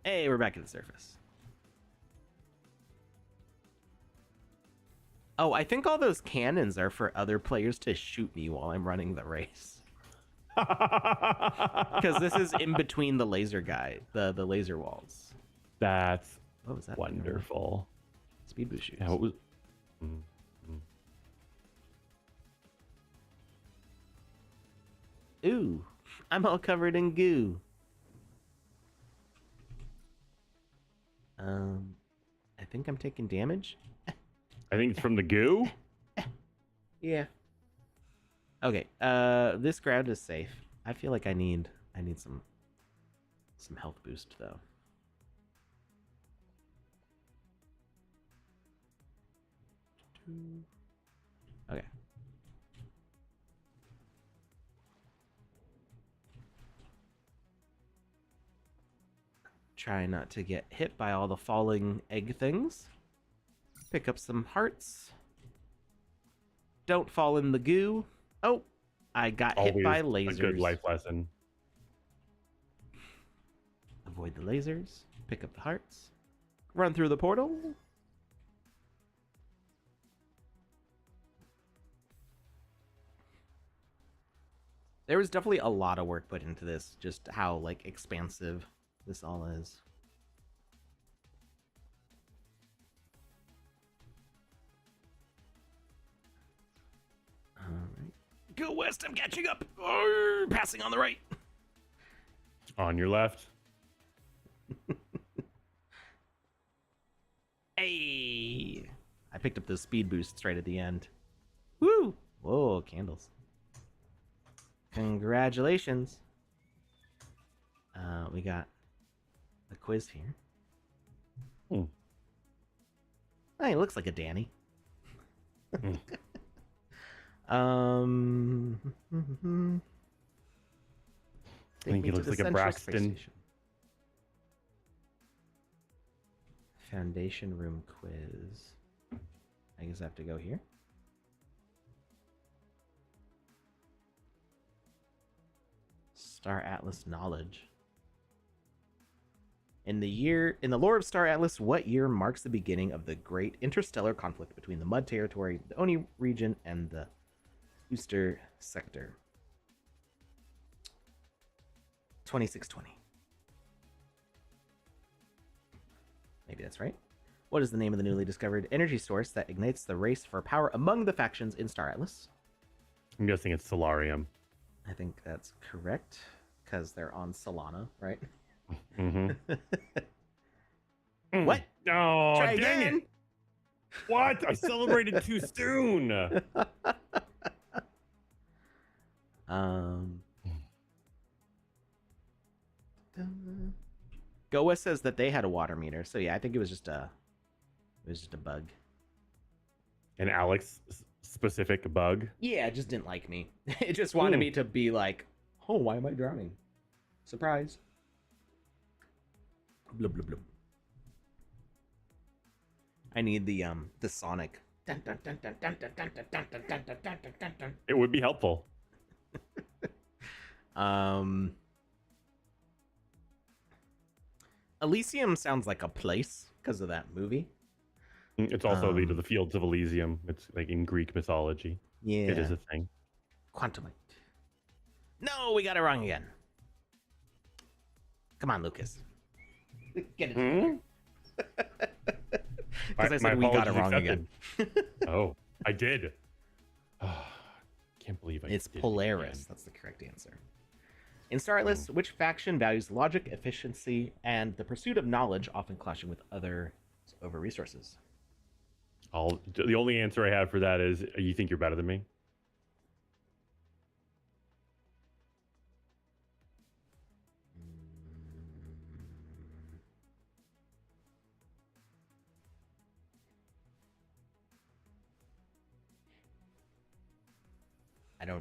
Hey, we're back at the surface. Oh, I think all those cannons are for other players to shoot me while I'm running the race. Because this is in between the laser guy, the laser walls. That's What was that? wonderful. Speed boost shoots. Yeah, what was... Ooh, I'm all covered in goo. I think I'm taking damage. I think it's from the goo. Yeah. Okay. This ground is safe. I feel like I need some health boost though. Okay. Try not to get hit by all the falling egg things. Pick up some hearts. Don't fall in the goo. Oh, I got hit by lasers. A good life lesson. Avoid the lasers. Pick up the hearts. Run through the portal. There was definitely a lot of work put into this, just how like expansive this all is. All right. Go west, I'm catching up. Oh, passing on the right. On your left. Hey! I picked up those speed boosts right at the end. Woo! Whoa, candles. Congratulations. We got a quiz here. Hmm. Oh, he looks like a Danny. Hmm. I think he looks like a Braxton. Foundation room quiz. I guess I have to go here. Star Atlas knowledge. In the lore of Star Atlas, what year marks the beginning of the great interstellar conflict between the Mud Territory, the Oni region, and the Ooster sector? 2620. Maybe that's right. What is the name of the newly discovered energy source that ignites the race for power among the factions in Star Atlas? I'm guessing it's Solarium. I think that's correct because they're on Solana, right? Mm-hmm. What? Oh, Try dang again. it! What? I celebrated too soon. um. Goa says that they had a water meter, so yeah, I think it was just a bug. An Alex specific bug. Yeah, it just didn't like me. It just wanted me to be like, oh, why am I drowning? Surprise. Blub blub blub. I need the Sonic. Dun, dun, dun, dun, dun, dun, dun, dun, dun, dun, dun, dun, dun, dun, dun. It would be helpful. Elysium sounds like a place because of that movie. It's also the Fields of Elysium. It's like in Greek mythology. Yeah. It is a thing. Quantumite. No, we got it wrong again. Come on, Lucas. Get it. Because I said we got it wrong again. Oh, I did. Oh, can't believe It's did Polaris. That's the correct answer. In Star Atlas, which faction values logic, efficiency, and the pursuit of knowledge, often clashing with others over resources? The only answer I have for that is you think you're better than me.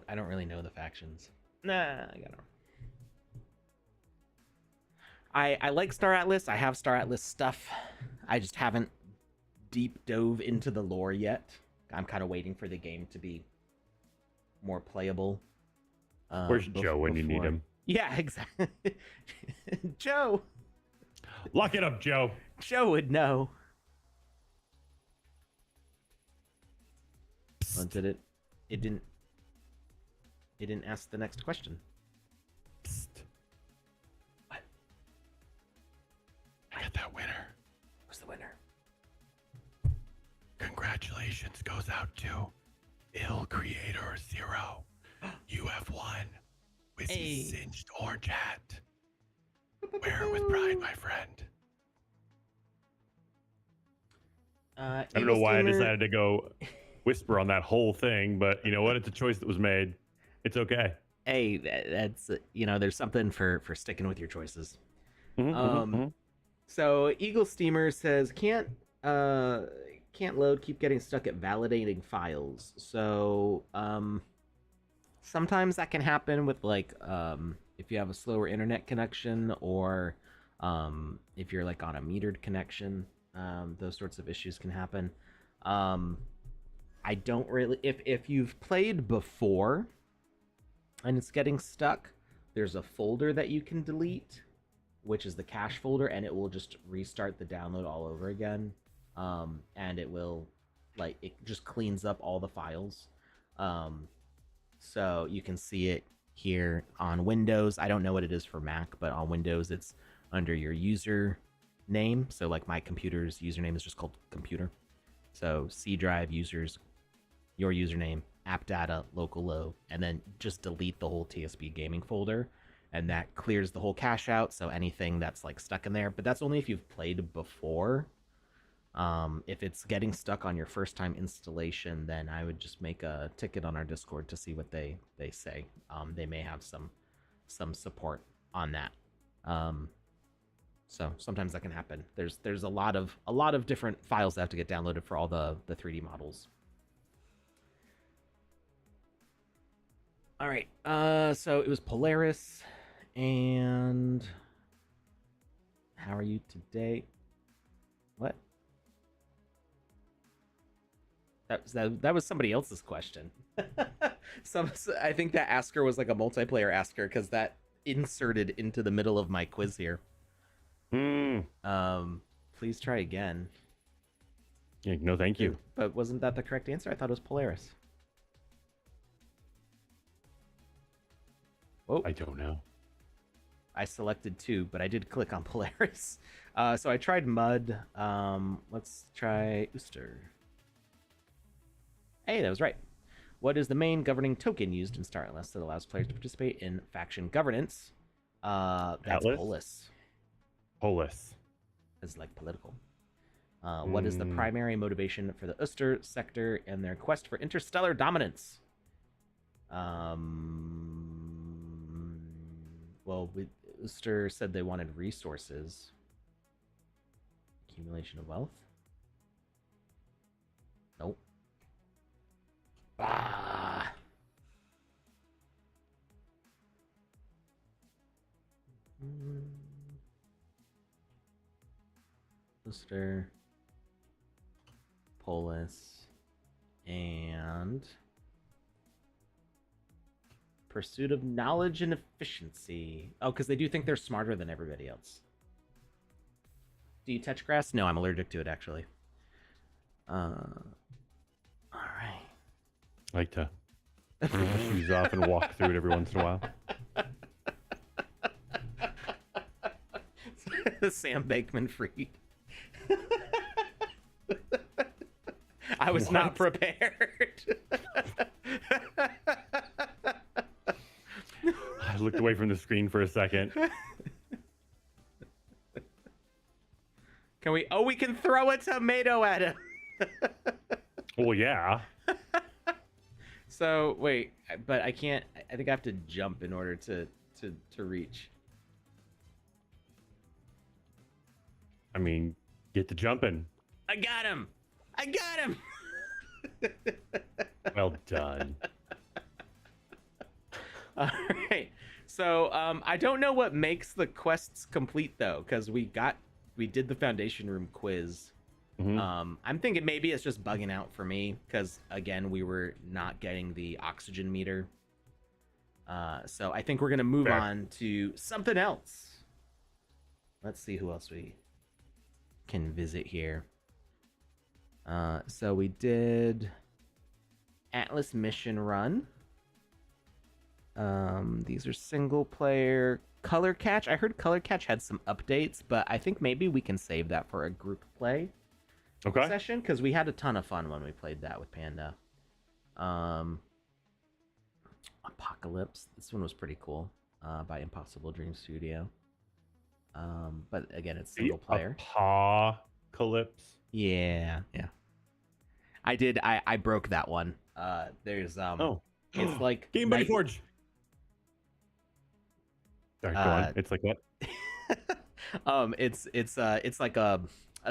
I don't really know the factions. Nah, I got it. I like Star Atlas. I have Star Atlas stuff. I just haven't deep dove into the lore yet. I'm kind of waiting for the game to be more playable. Where's Joe when you need him? Yeah, exactly. Joe. Lock it up, Joe. Joe would know. Oh, did it? It didn't. It didn't ask the next question. Psst. What? I got that winner. Who's the winner? Congratulations goes out to Ill Creator 0. You have won with the singed orange hat. Wear it with pride, my friend. I don't know why I decided to go whisper on that whole thing, but you know what? It's a choice that was made. It's okay. Hey, that's there's something for sticking with your choices. So Eagle Steamer says can't load, keep getting stuck at validating files. So sometimes that can happen with like if you have a slower internet connection or if you're like on a metered connection, those sorts of issues can happen. I don't really if you've played before and it's getting stuck, there's a folder that you can delete, which is the cache folder, and it will just restart the download all over again. And it will, like, it just cleans up all the files. So you can see it here on Windows. I don't know what it is for Mac, but on Windows, it's under your user name. So like my computer's username is just called computer. So C drive users, your username, app data, local low, and then just delete the whole TSP gaming folder. And that clears the whole cache out. So anything that's like stuck in there, but that's only if you've played before. If it's getting stuck on your first time installation, then I would just make a ticket on our Discord to see what they say. They may have some support on that. So sometimes that can happen. There's a lot of different files that have to get downloaded for all the 3D models. All right. So it was Polaris, and how are you today? What? That was somebody else's question. I think that asker was like a multiplayer asker because that inserted into the middle of my quiz here. Please try again. Yeah, no, thank you. But wasn't that the correct answer? I thought it was Polaris. Oh, I don't know. I selected 2, but I did click on Polaris. So I tried Mud. Let's try Ooster. Hey, that was right. What is the main governing token used in Star Atlas that allows players to participate in faction governance? That's Atlas? Polis. Polis. It's like political. What is the primary motivation for the Uster sector and their quest for interstellar dominance? Well, Uster said they wanted resources. Accumulation of wealth? Nope. Ah. Uster, Polis, and pursuit of knowledge and efficiency. Oh, because they do think they're smarter than everybody else. Do you touch grass? No, I'm allergic to it, actually. All right. I like to take my shoes off and walk through it every once in a while. Sam Bankman-Fried. I was not prepared. I looked away from the screen for a second. Can we? Oh, we can throw a tomato at him. Well, yeah. So wait, but I can't. I think I have to jump in order to reach. I mean, get to jumping. I got him. I got him. Well done. All right. So I don't know what makes the quests complete though, because we did the foundation room quiz. Mm-hmm. I'm thinking maybe it's just bugging out for me because again we were not getting the oxygen meter. So I think we're gonna move on to something else. Let's see who else we can visit here. So we did Atlas mission run. These are single player. Color Catch. I heard Color Catch had some updates, but I think maybe we can save that for a group play session because we had a ton of fun when we played that with Panda. Apocalypse. This one was pretty cool. By Impossible Dream Studio. But again, it's single player. Apocalypse. Yeah. I broke that one. There's it's like Game Buddy Forge. Sorry, go on. It's like what? It's like a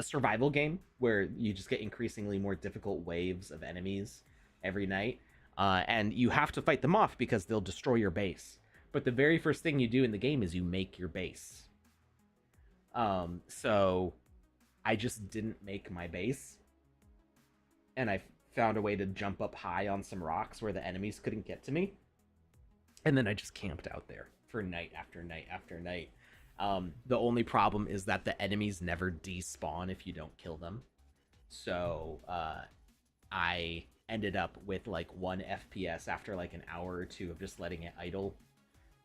survival game where you just get increasingly more difficult waves of enemies every night, and you have to fight them off because they'll destroy your base. But the very first thing you do in the game is you make your base. So I just didn't make my base, and I found a way to jump up high on some rocks where the enemies couldn't get to me, and then I just camped out there for night after night after night. The only problem is that the enemies never despawn if you don't kill them. So I ended up with like 1 FPS after like an hour or two of just letting it idle,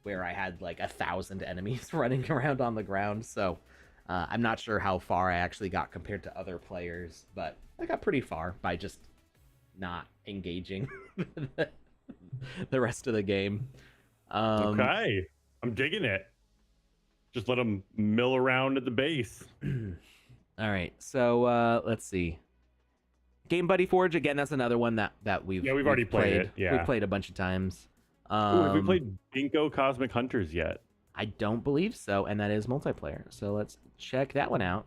where I had like 1,000 enemies running around on the ground. So I'm not sure how far I actually got compared to other players, but I got pretty far by just not engaging the rest of the game. Okay, I'm digging it. Just let them mill around at the base. All right, so let's see. Game Buddy Forge again. That's another one that we've already played it. Yeah, we played a bunch of times. Ooh, have we played Bingo Cosmic Hunters yet? I don't believe so, and that is multiplayer. So let's check that one out.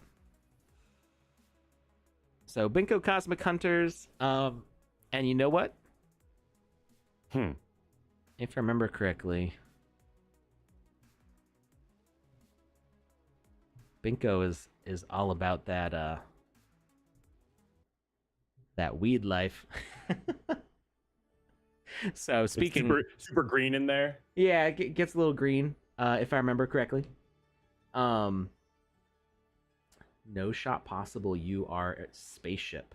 So Bingo Cosmic Hunters, and you know what? If I remember correctly, Bingo is all about that that weed life. So speaking, it's super green in there. Yeah, it gets a little green, if I remember correctly. No shot possible. You are a spaceship.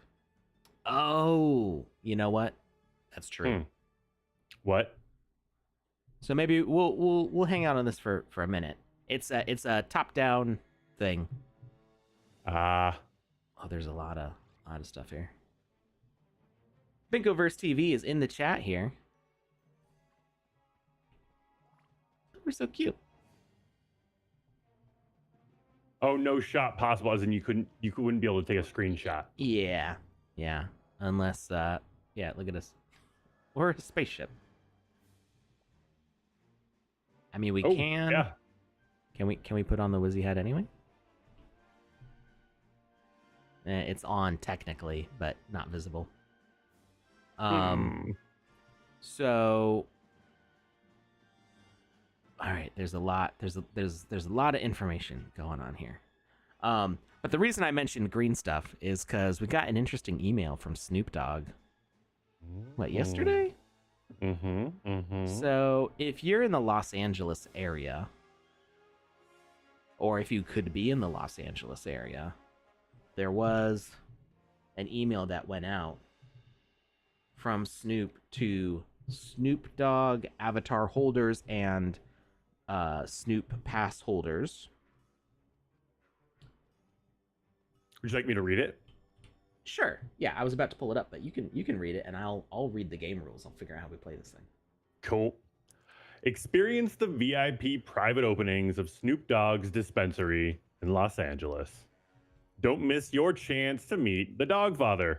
Oh, you know what? That's true. What? So maybe we'll hang out on this for a minute. It's a top down thing. Oh, there's a lot of stuff here. Binkoverse TV is in the chat here. We're so cute. Oh, no shot possible, as in you wouldn't be able to take a screenshot. Yeah. Unless, yeah, look at us. Or a spaceship. I mean, we can. Yeah. Can we put on the Wizzy hat anyway? It's on technically, but not visible. So, all right. There's a lot. There's a lot of information going on here. But the reason I mentioned green stuff is because we got an interesting email from Snoop Dogg. What, yesterday? So if you're in the Los Angeles area, or if you could be in the Los Angeles area, there was an email that went out from Snoop to Snoop Dogg avatar holders and Snoop pass holders. Would you like me to read it? Sure. Yeah, I was about to pull it up, but you can read it, and I'll read the game rules. I'll figure out how we play this thing. Cool. Experience the VIP private openings of Snoop Dogg's dispensary in Los Angeles. Don't miss your chance to meet the Dogfather.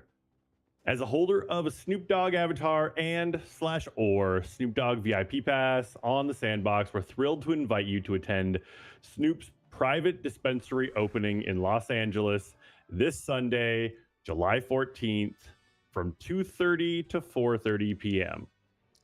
As a holder of a Snoop Dogg avatar and/or Snoop Dogg VIP pass on the Sandbox, we're thrilled to invite you to attend Snoop's private dispensary opening in Los Angeles this Sunday, July 14th from 2:30 to 4:30 p.m.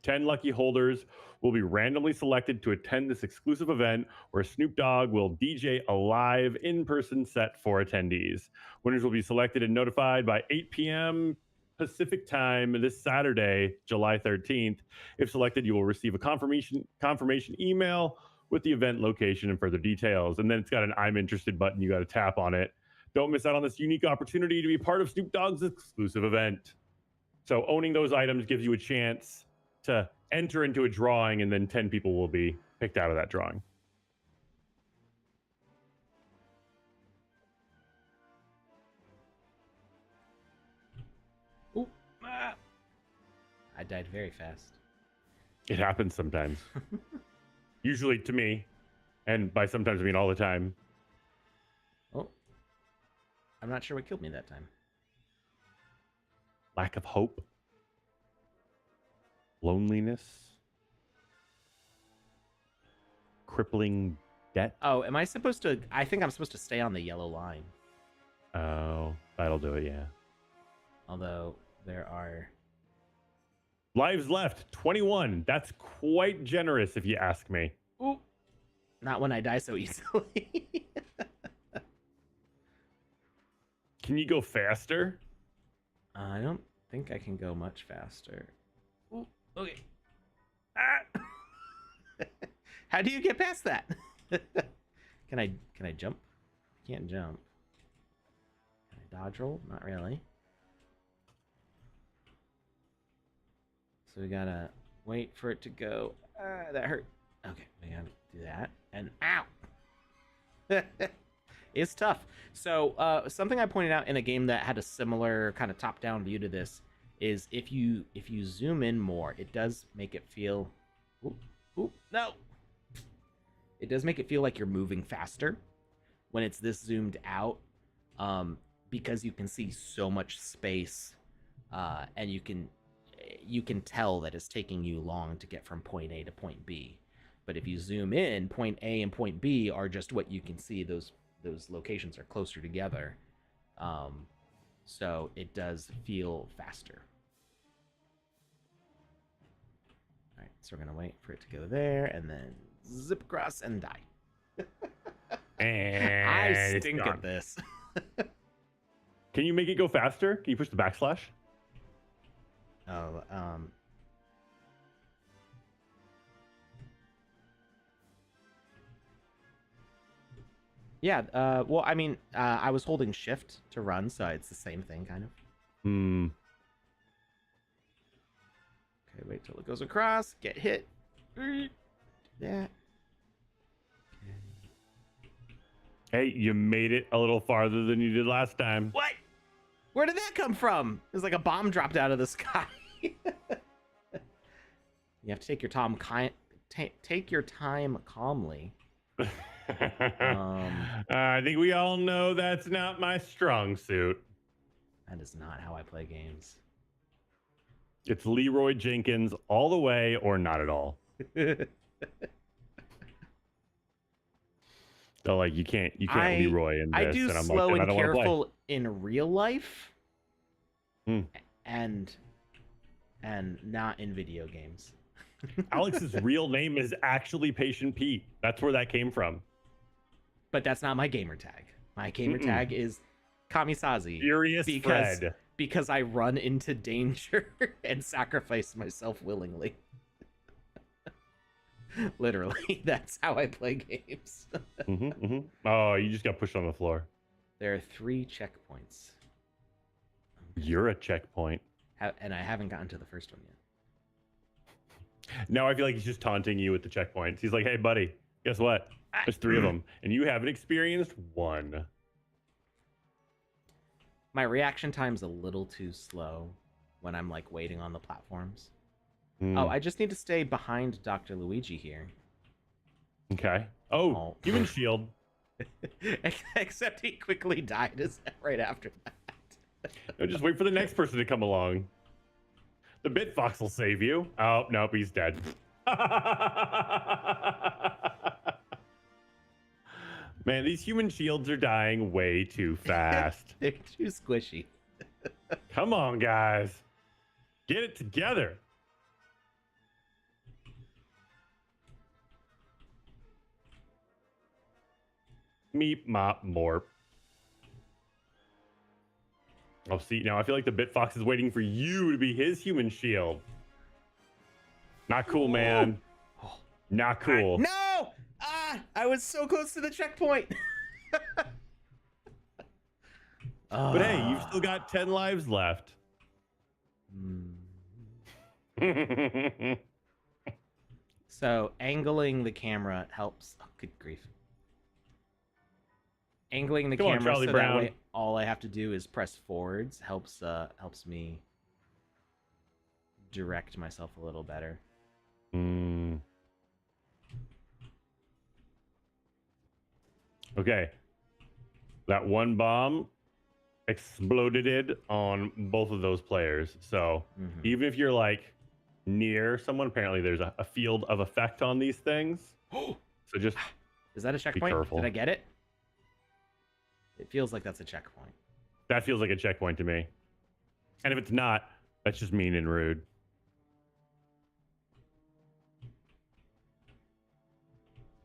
10 lucky holders will be randomly selected to attend this exclusive event where Snoop Dogg will DJ a live in-person set for attendees. Winners will be selected and notified by 8 p.m. Pacific time this Saturday, July 13th. If selected, you will receive a confirmation email with the event location and further details. And then it's got an I'm interested button. You got to tap on it. Don't miss out on this unique opportunity to be part of Snoop Dogg's exclusive event. So owning those items gives you a chance to enter into a drawing, and then 10 people will be picked out of that drawing. Ooh, I died very fast. It happens sometimes. Usually to me, and by sometimes I mean all the time. Oh, I'm not sure what killed me that time. Lack of hope. Loneliness. Crippling debt. Oh, am I supposed to? I think I'm supposed to stay on the yellow line. Oh, that'll do it, yeah. Although there are Lives left, 21. That's quite generous if you ask me. Ooh, not when I die so easily. Can you go faster? I don't think I can go much faster. Ooh, okay. Ah! How do you get past that? Can I jump? I can't jump. Can I dodge roll? Not really. So we gotta wait for it to go. That hurt. Okay, we gotta do that. And ow! It's tough. So something I pointed out in a game that had a similar kind of top-down view to this is if you zoom in more, it does make it feel. Ooh, no! It does make it feel like you're moving faster when it's this zoomed out, because you can see so much space, and you can tell that it's taking you long to get from point A to point B. But if you zoom in, point A and point B are just what you can see. Those locations are closer together, so it does feel faster. All right, so we're gonna wait for it to go there, and then zip across and die. And I stink at this. Can you make it go faster? Can you push the backslash? Oh, yeah, well, I mean, I was holding shift to run, so it's the same thing, kind of. Okay, wait till it goes across, get hit. Yeah. Hey, you made it a little farther than you did last time. What? Where did that come from? It was like a bomb dropped out of the sky. You have to take your time. Take your time calmly. I think we all know that's not my strong suit. That is not how I play games. It's Leroy Jenkins all the way or not at all. So like you can't Leroy in this. I do and I'm slow like, and I don't want to play. careful in real life, Hmm. and not in video games. Alex's real name is actually Patient Pete. That's where that came from. But that's not my gamer tag. My gamer tag is Kamisazi. Furious Fred. Because I run into danger and sacrifice myself willingly. Literally, that's how I play games. Oh, you just got pushed on the floor. There are 3 checkpoints. You're a checkpoint. And I haven't gotten to the first one yet. Now I feel like he's just taunting you with the checkpoints. He's like, hey, buddy, guess what? There's 3 of them, and you haven't experienced 1. My reaction time's a little too slow when I'm like waiting on the platforms. Oh, I just need to stay behind Dr. Luigi here. Okay. Oh, human shield. Except he quickly died right after that. No, just wait for the next person to come along. The Bitfox will save you. Oh, nope, he's dead. Man, these human shields are dying way too fast. They're too squishy. Come on, guys. Get it together. Meep, mop, morp. Oh, see, now I feel like the Bitfox is waiting for you to be his human shield. Not cool, man. Not cool. No! I was so close to the checkpoint. But hey, you've still got 10 lives left. So angling the camera helps. Oh, good grief. Angling the Come on, camera Charlie so Brown. that way all I have to do is press forwards helps me direct myself a little better. Okay. That one bomb exploded on both of those players. So even if you're like near someone, apparently there's a field of effect on these things. So just is that a checkpoint? careful. Did I get it? It feels like that's a checkpoint. That feels like a checkpoint to me. And if it's not, that's just mean and rude.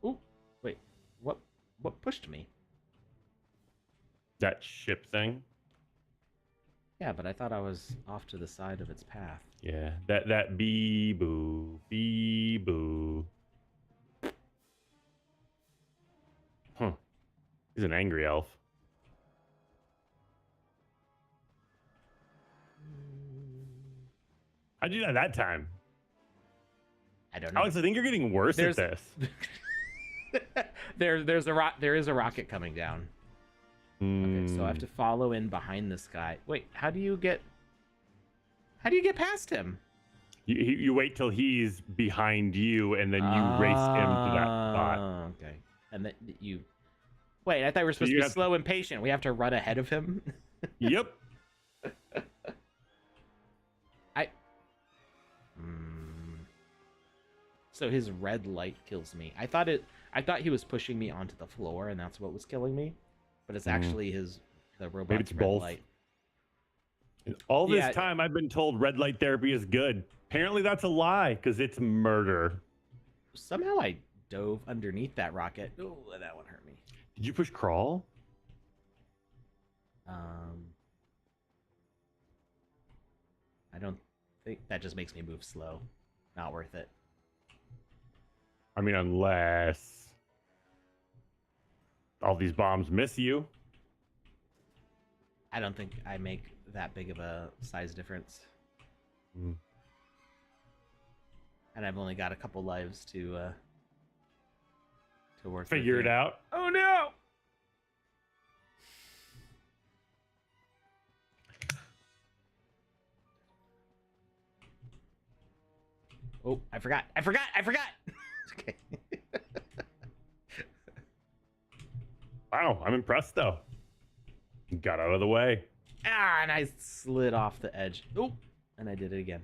Ooh, wait. What pushed me? That ship thing. Yeah, but I thought I was off to the side of its path. Yeah, that bee boo. Huh. He's an angry elf. How'd you do that time? I don't know. Alex, I think you're getting worse at this. There is a rocket coming down. Okay, so I have to follow in behind this guy. Wait, how do you get past him? You wait till he's behind you, and then you race him to that spot. Okay, and then you. Wait, I thought we were supposed to be slow and patient. We have to run ahead of him. Yep. So his red light kills me. I thought he was pushing me onto the floor, and that's what was killing me. But it's actually the robot's Maybe it's red both. light. All this time, I've been told red light therapy is good. Apparently, that's a lie because it's murder. Somehow I dove underneath that rocket. Oh, that one hurt me. Did you push crawl? I don't think that just makes me move slow. Not worth it. I mean, unless all these bombs miss you. I don't think I make that big of a size difference. And I've only got a couple lives to work. Figure it out. Oh no! Oh, I forgot. Okay. Wow, I'm impressed though. Got out of the way. And I slid off the edge. Oh, and I did it again.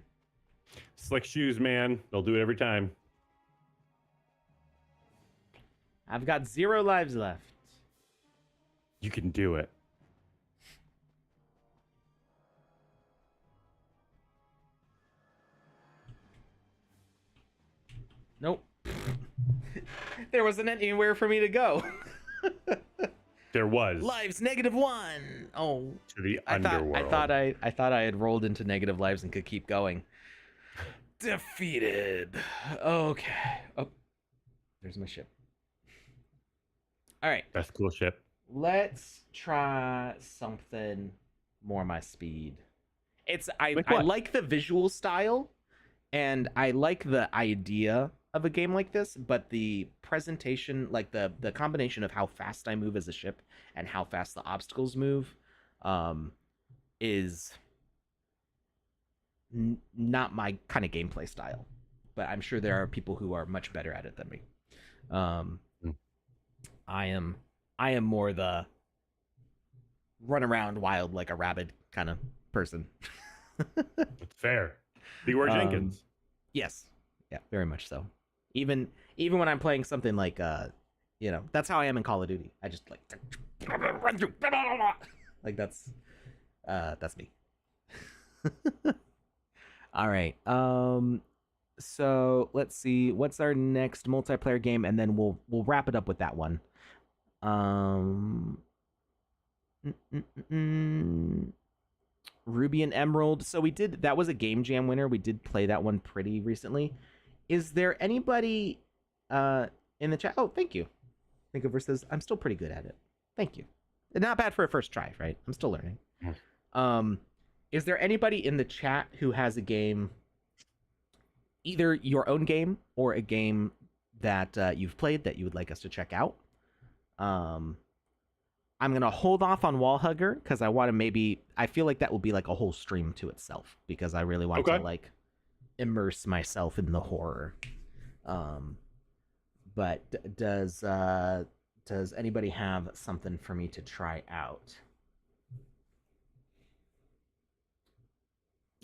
Slick shoes, man. They'll do it every time. I've got 0 lives left. You can do it. Nope. There wasn't anywhere for me to go. There was. Lives -1. Oh, To the I underworld. thought I had rolled into negative lives and could keep going. Defeated. Okay. Oh, there's my ship. All right. That's cool ship. Let's try something more my speed. I Like what? like the visual style, and I like the idea of a game like this, but the presentation, like the combination of how fast I move as a ship and how fast the obstacles move, is not my kind of gameplay style. But I'm sure there are people who are much better at it than me. I am more the run around wild like a rabbit kind of person. It's fair. Leroy Jenkins. Yes. Yeah, very much so. Even when I'm playing something like that's how I am in Call of Duty. I just like run through like that's me. All right. So let's see what's our next multiplayer game, and then we'll wrap it up with that one. Ruby and Emerald. So that was a game jam winner. We did play that one pretty recently. Is there anybody in the chat? Oh, thank you. Thinkover says, I'm still pretty good at it. Thank you. Not bad for a first try, right? I'm still learning. Is there anybody in the chat who has a game, either your own game or a game that you've played that you would like us to check out? I'm going to hold off on Wall Hugger because I feel like that will be like a whole stream to itself because I really want to like immerse myself in the horror. But does anybody have something for me to try out?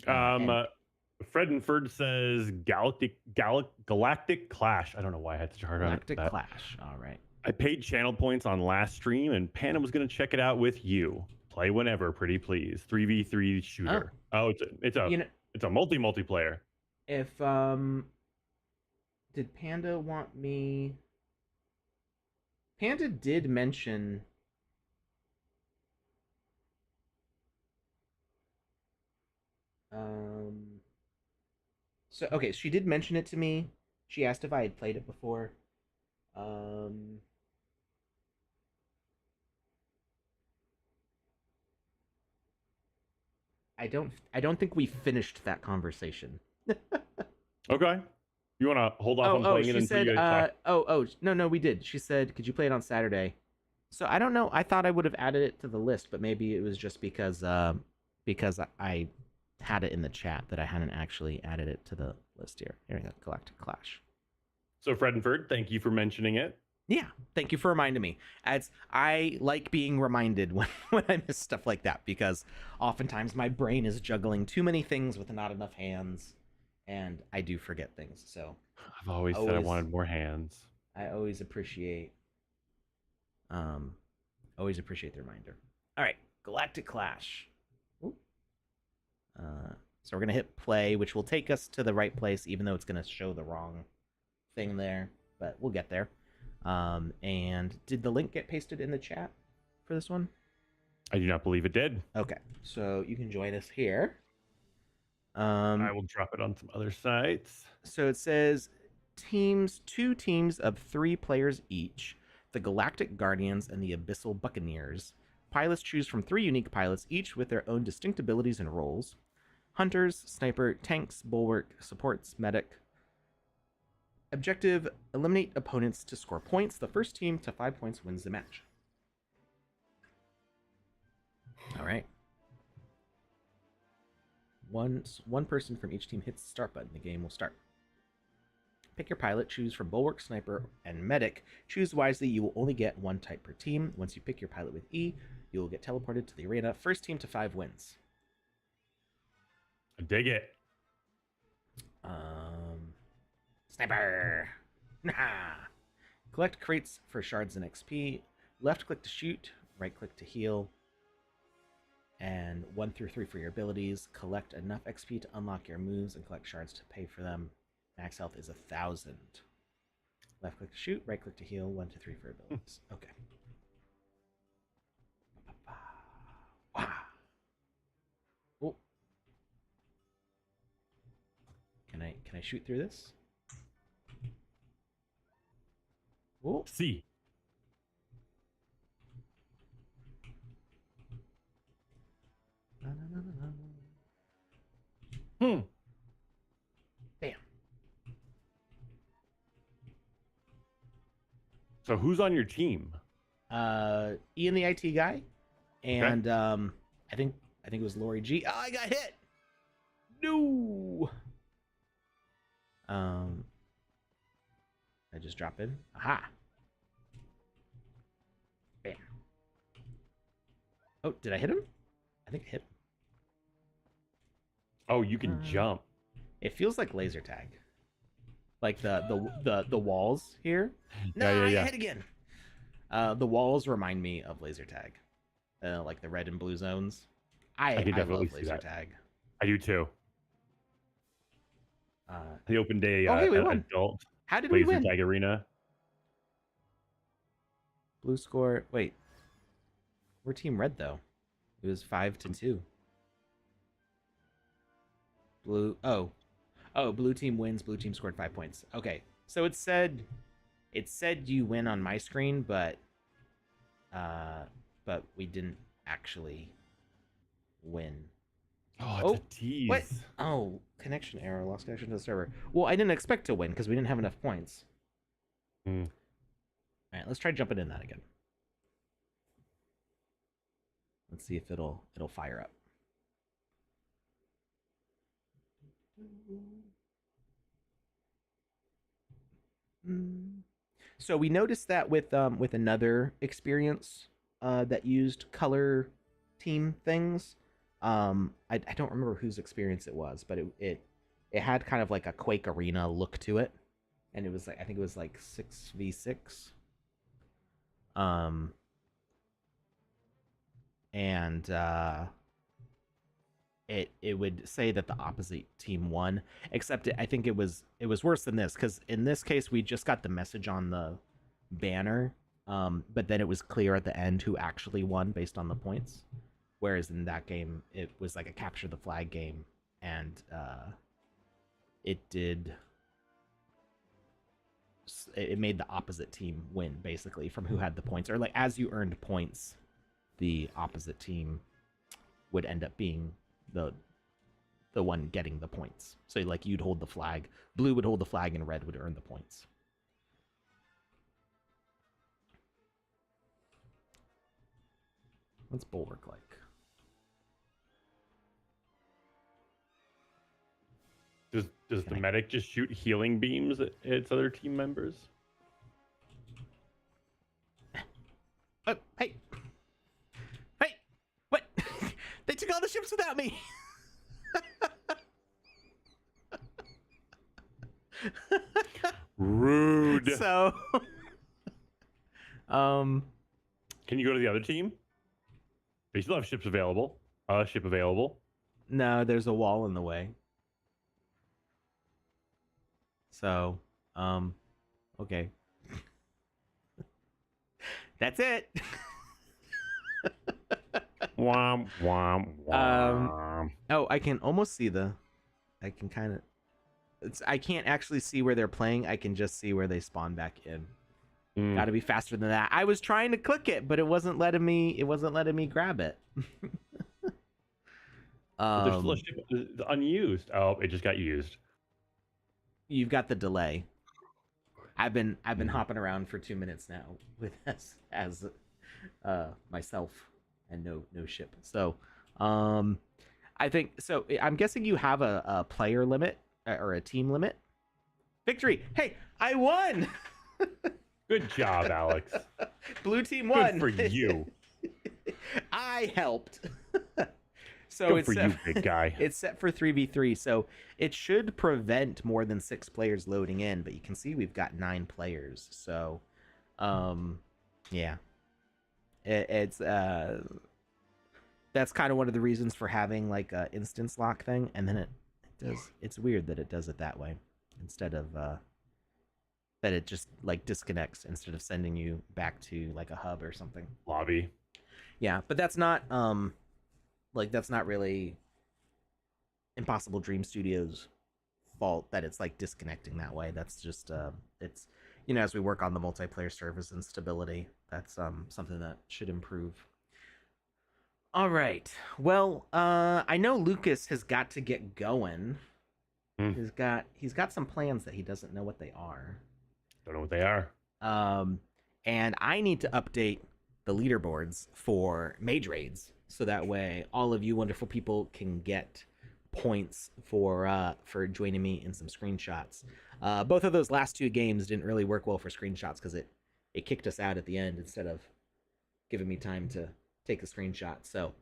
Fred and Ferd says Galactic Clash. I don't know why I had such a hard time with that. Galactic Clash. All right. I paid channel points on last stream, and Panda was going to check it out with you. Play whenever, pretty please. 3v3 shooter. Oh, it's a multiplayer. If did Panda want me? Panda did mention. So okay, she did mention it to me. She asked if I had played it before. I don't think we finished that conversation. Okay. You want to hold off on playing it until you guys talk? No, we did. She said, could you play it on Saturday? So I don't know. I thought I would have added it to the list, but maybe it was just because I had it in the chat that I hadn't actually added it to the list here. Here we go, Galactic Clash. So Fred and Ferd, thank you for mentioning it. Yeah, thank you for reminding me. I like being reminded when I miss stuff like that because oftentimes my brain is juggling too many things with not enough hands, and I do forget things. So I've always said I wanted more hands. I always appreciate the reminder. All right, Galactic Clash. So we're gonna hit play, which will take us to the right place, even though it's gonna show the wrong thing there, but we'll get there. And did the link get pasted in the chat for this one? I do not believe it did. Okay, so you can join us here. I will drop it on some other sites. So it says two teams of 3 players each, the Galactic Guardians and the Abyssal Buccaneers. Pilots choose from 3 unique pilots, each with their own distinct abilities and roles. Hunters, sniper, tanks, bulwark, supports, medic. Objective, eliminate opponents to score points. The first team to 5 points wins the match. All right. One person from each team hits the start button. The game will start. Pick your pilot, choose from Bulwark, Sniper, and Medic. Choose wisely, you will only get one type per team. Once you pick your pilot with E, you will get teleported to the arena. First team to 5 wins. I dig it. Sniper! Nah. Collect crates for shards and XP. Left click to shoot, right click to heal. And 1 through 3 for your abilities. Collect enough XP to unlock your moves and collect shards to pay for them. Max health is 1,000. Left click to shoot, right click to heal, 1 to 3 for abilities. Okay. Wow. Oh. Can I shoot through this? Oh. C. Bam. So who's on your team? Ian the IT guy, and I think it was Lori G. Oh, I got hit. No. I just drop in. Aha. Bam. Oh, did I hit him? I think I hit him. Oh, you can jump. It feels like laser tag. Like the walls here. No, Yeah. I hit again. The walls remind me of laser tag. Like the red and blue zones. I can definitely love see laser that. tag. I do too. The open day hey, we won. adult How did we laser win? tag arena. Blue score. Wait. We're team red though. It was 5-2. Blue. Oh, blue team wins. Blue team scored 5 points. Okay, so it said you win on my screen, but we didn't actually win. Oh, it's a tease. What? Oh, connection error. Lost connection to the server. Well, I didn't expect to win because we didn't have enough points. Hmm. All right, let's try jumping in that again. Let's see if it'll fire up. So we noticed that with another experience that used color team things. I don't remember whose experience it was, but it had kind of like a Quake Arena look to it, and it was like I think it was like 6v6. And it would say that the opposite team won, except I think it was worse than this, because in this case we just got the message on the banner, but then it was clear at the end who actually won based on the points, whereas in that game it was like a capture the flag game, and it made the opposite team win basically from who had the points, or like as you earned points the opposite team would end up being the one getting the points. So like you'd hold the flag, blue would hold the flag, and red would earn the points. What's Bulwark like? Does the medic just shoot healing beams at its other team members? Hey, what? They took all the ships without me. Rude. So, can you go to the other team? They still have ships available. Ship available. No, there's a wall in the way. So, okay. That's it. Womp womp womp. Oh, I can almost see I can kind of. I can't actually see where they're playing. I can just see where they spawn back in. Got to be faster than that. I was trying to click it, but it wasn't letting me. It wasn't letting me grab it. There's still a ship unused. Oh, it just got used. You've got the delay. I've been hopping around for 2 minutes now with as myself and no ship. So I think so. I'm guessing you have a player limit or a team limit Victory! Hey, I won! Good job, Alex. Blue team won. Good for you. I helped. So Good it's for set, you, big guy. It's set for 3v3, so it should prevent more than 6 players loading in, but you can see we've got 9 players. So yeah. It's that's kind of one of the reasons for having like a instance lock thing, and then it does, it's weird that it does it that way instead of that it just like disconnects instead of sending you back to like a hub or something. Lobby. Yeah, but that's not like that's not really Impossible Dream Studios' fault that it's like disconnecting that way. That's just it's, you know, as we work on the multiplayer service and stability, that's something that should improve. All right. Well, I know Lucas has got to get going. He's got some plans that he doesn't know what they are. Don't know what they are. And I need to update the leaderboards for Mage raids, so that way all of you wonderful people can get points for joining me in some screenshots. Both of those last 2 games didn't really work well for screenshots because it kicked us out at the end instead of giving me time to take a screenshot. So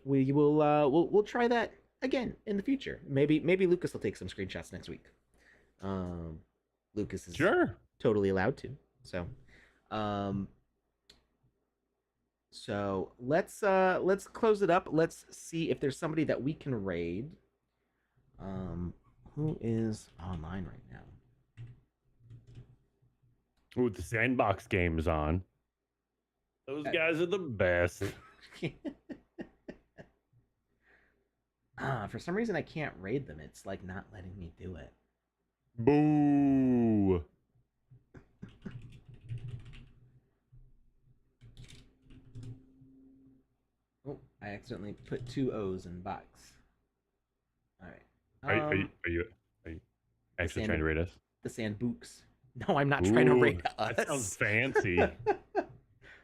we will we'll try that again in the future. Maybe Lucas will take some screenshots next week. Lucas is Sure. totally allowed to. So let's close it up. Let's see if there's somebody that we can raid. Who is online right now? Ooh, the Sandbox game's on. Those guys are the best. For some reason I can't raid them. It's like not letting me do it. Boo. Oh, I accidentally put 2 O's in box. All right. Are you actually trying to raid us? The Sandbox. No, I'm not trying to raid us. That sounds fancy.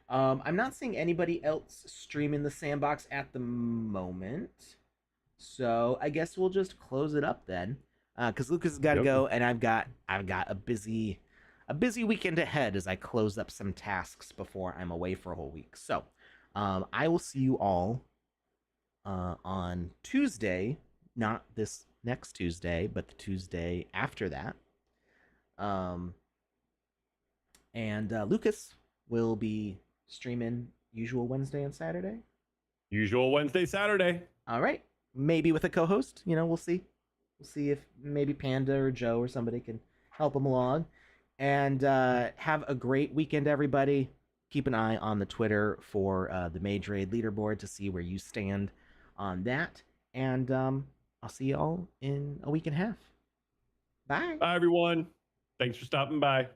I'm not seeing anybody else streaming the Sandbox at the moment, so I guess we'll just close it up then. Because Lucas has got to go, and I've got a busy weekend ahead as I close up some tasks before I'm away for a whole week. So, I will see you all on Tuesday, not this next Tuesday, but the Tuesday after that. And Lucas will be streaming usual Wednesday and Saturday. Usual Wednesday, Saturday. All right, maybe with a co-host. You know, we'll see. We'll see if maybe Panda or Joe or somebody can help him along. And have a great weekend, everybody. Keep an eye on the Twitter for the Mage Raid leaderboard to see where you stand on that. And I'll see you all in a week and a half. Bye. Bye, everyone. Thanks for stopping by.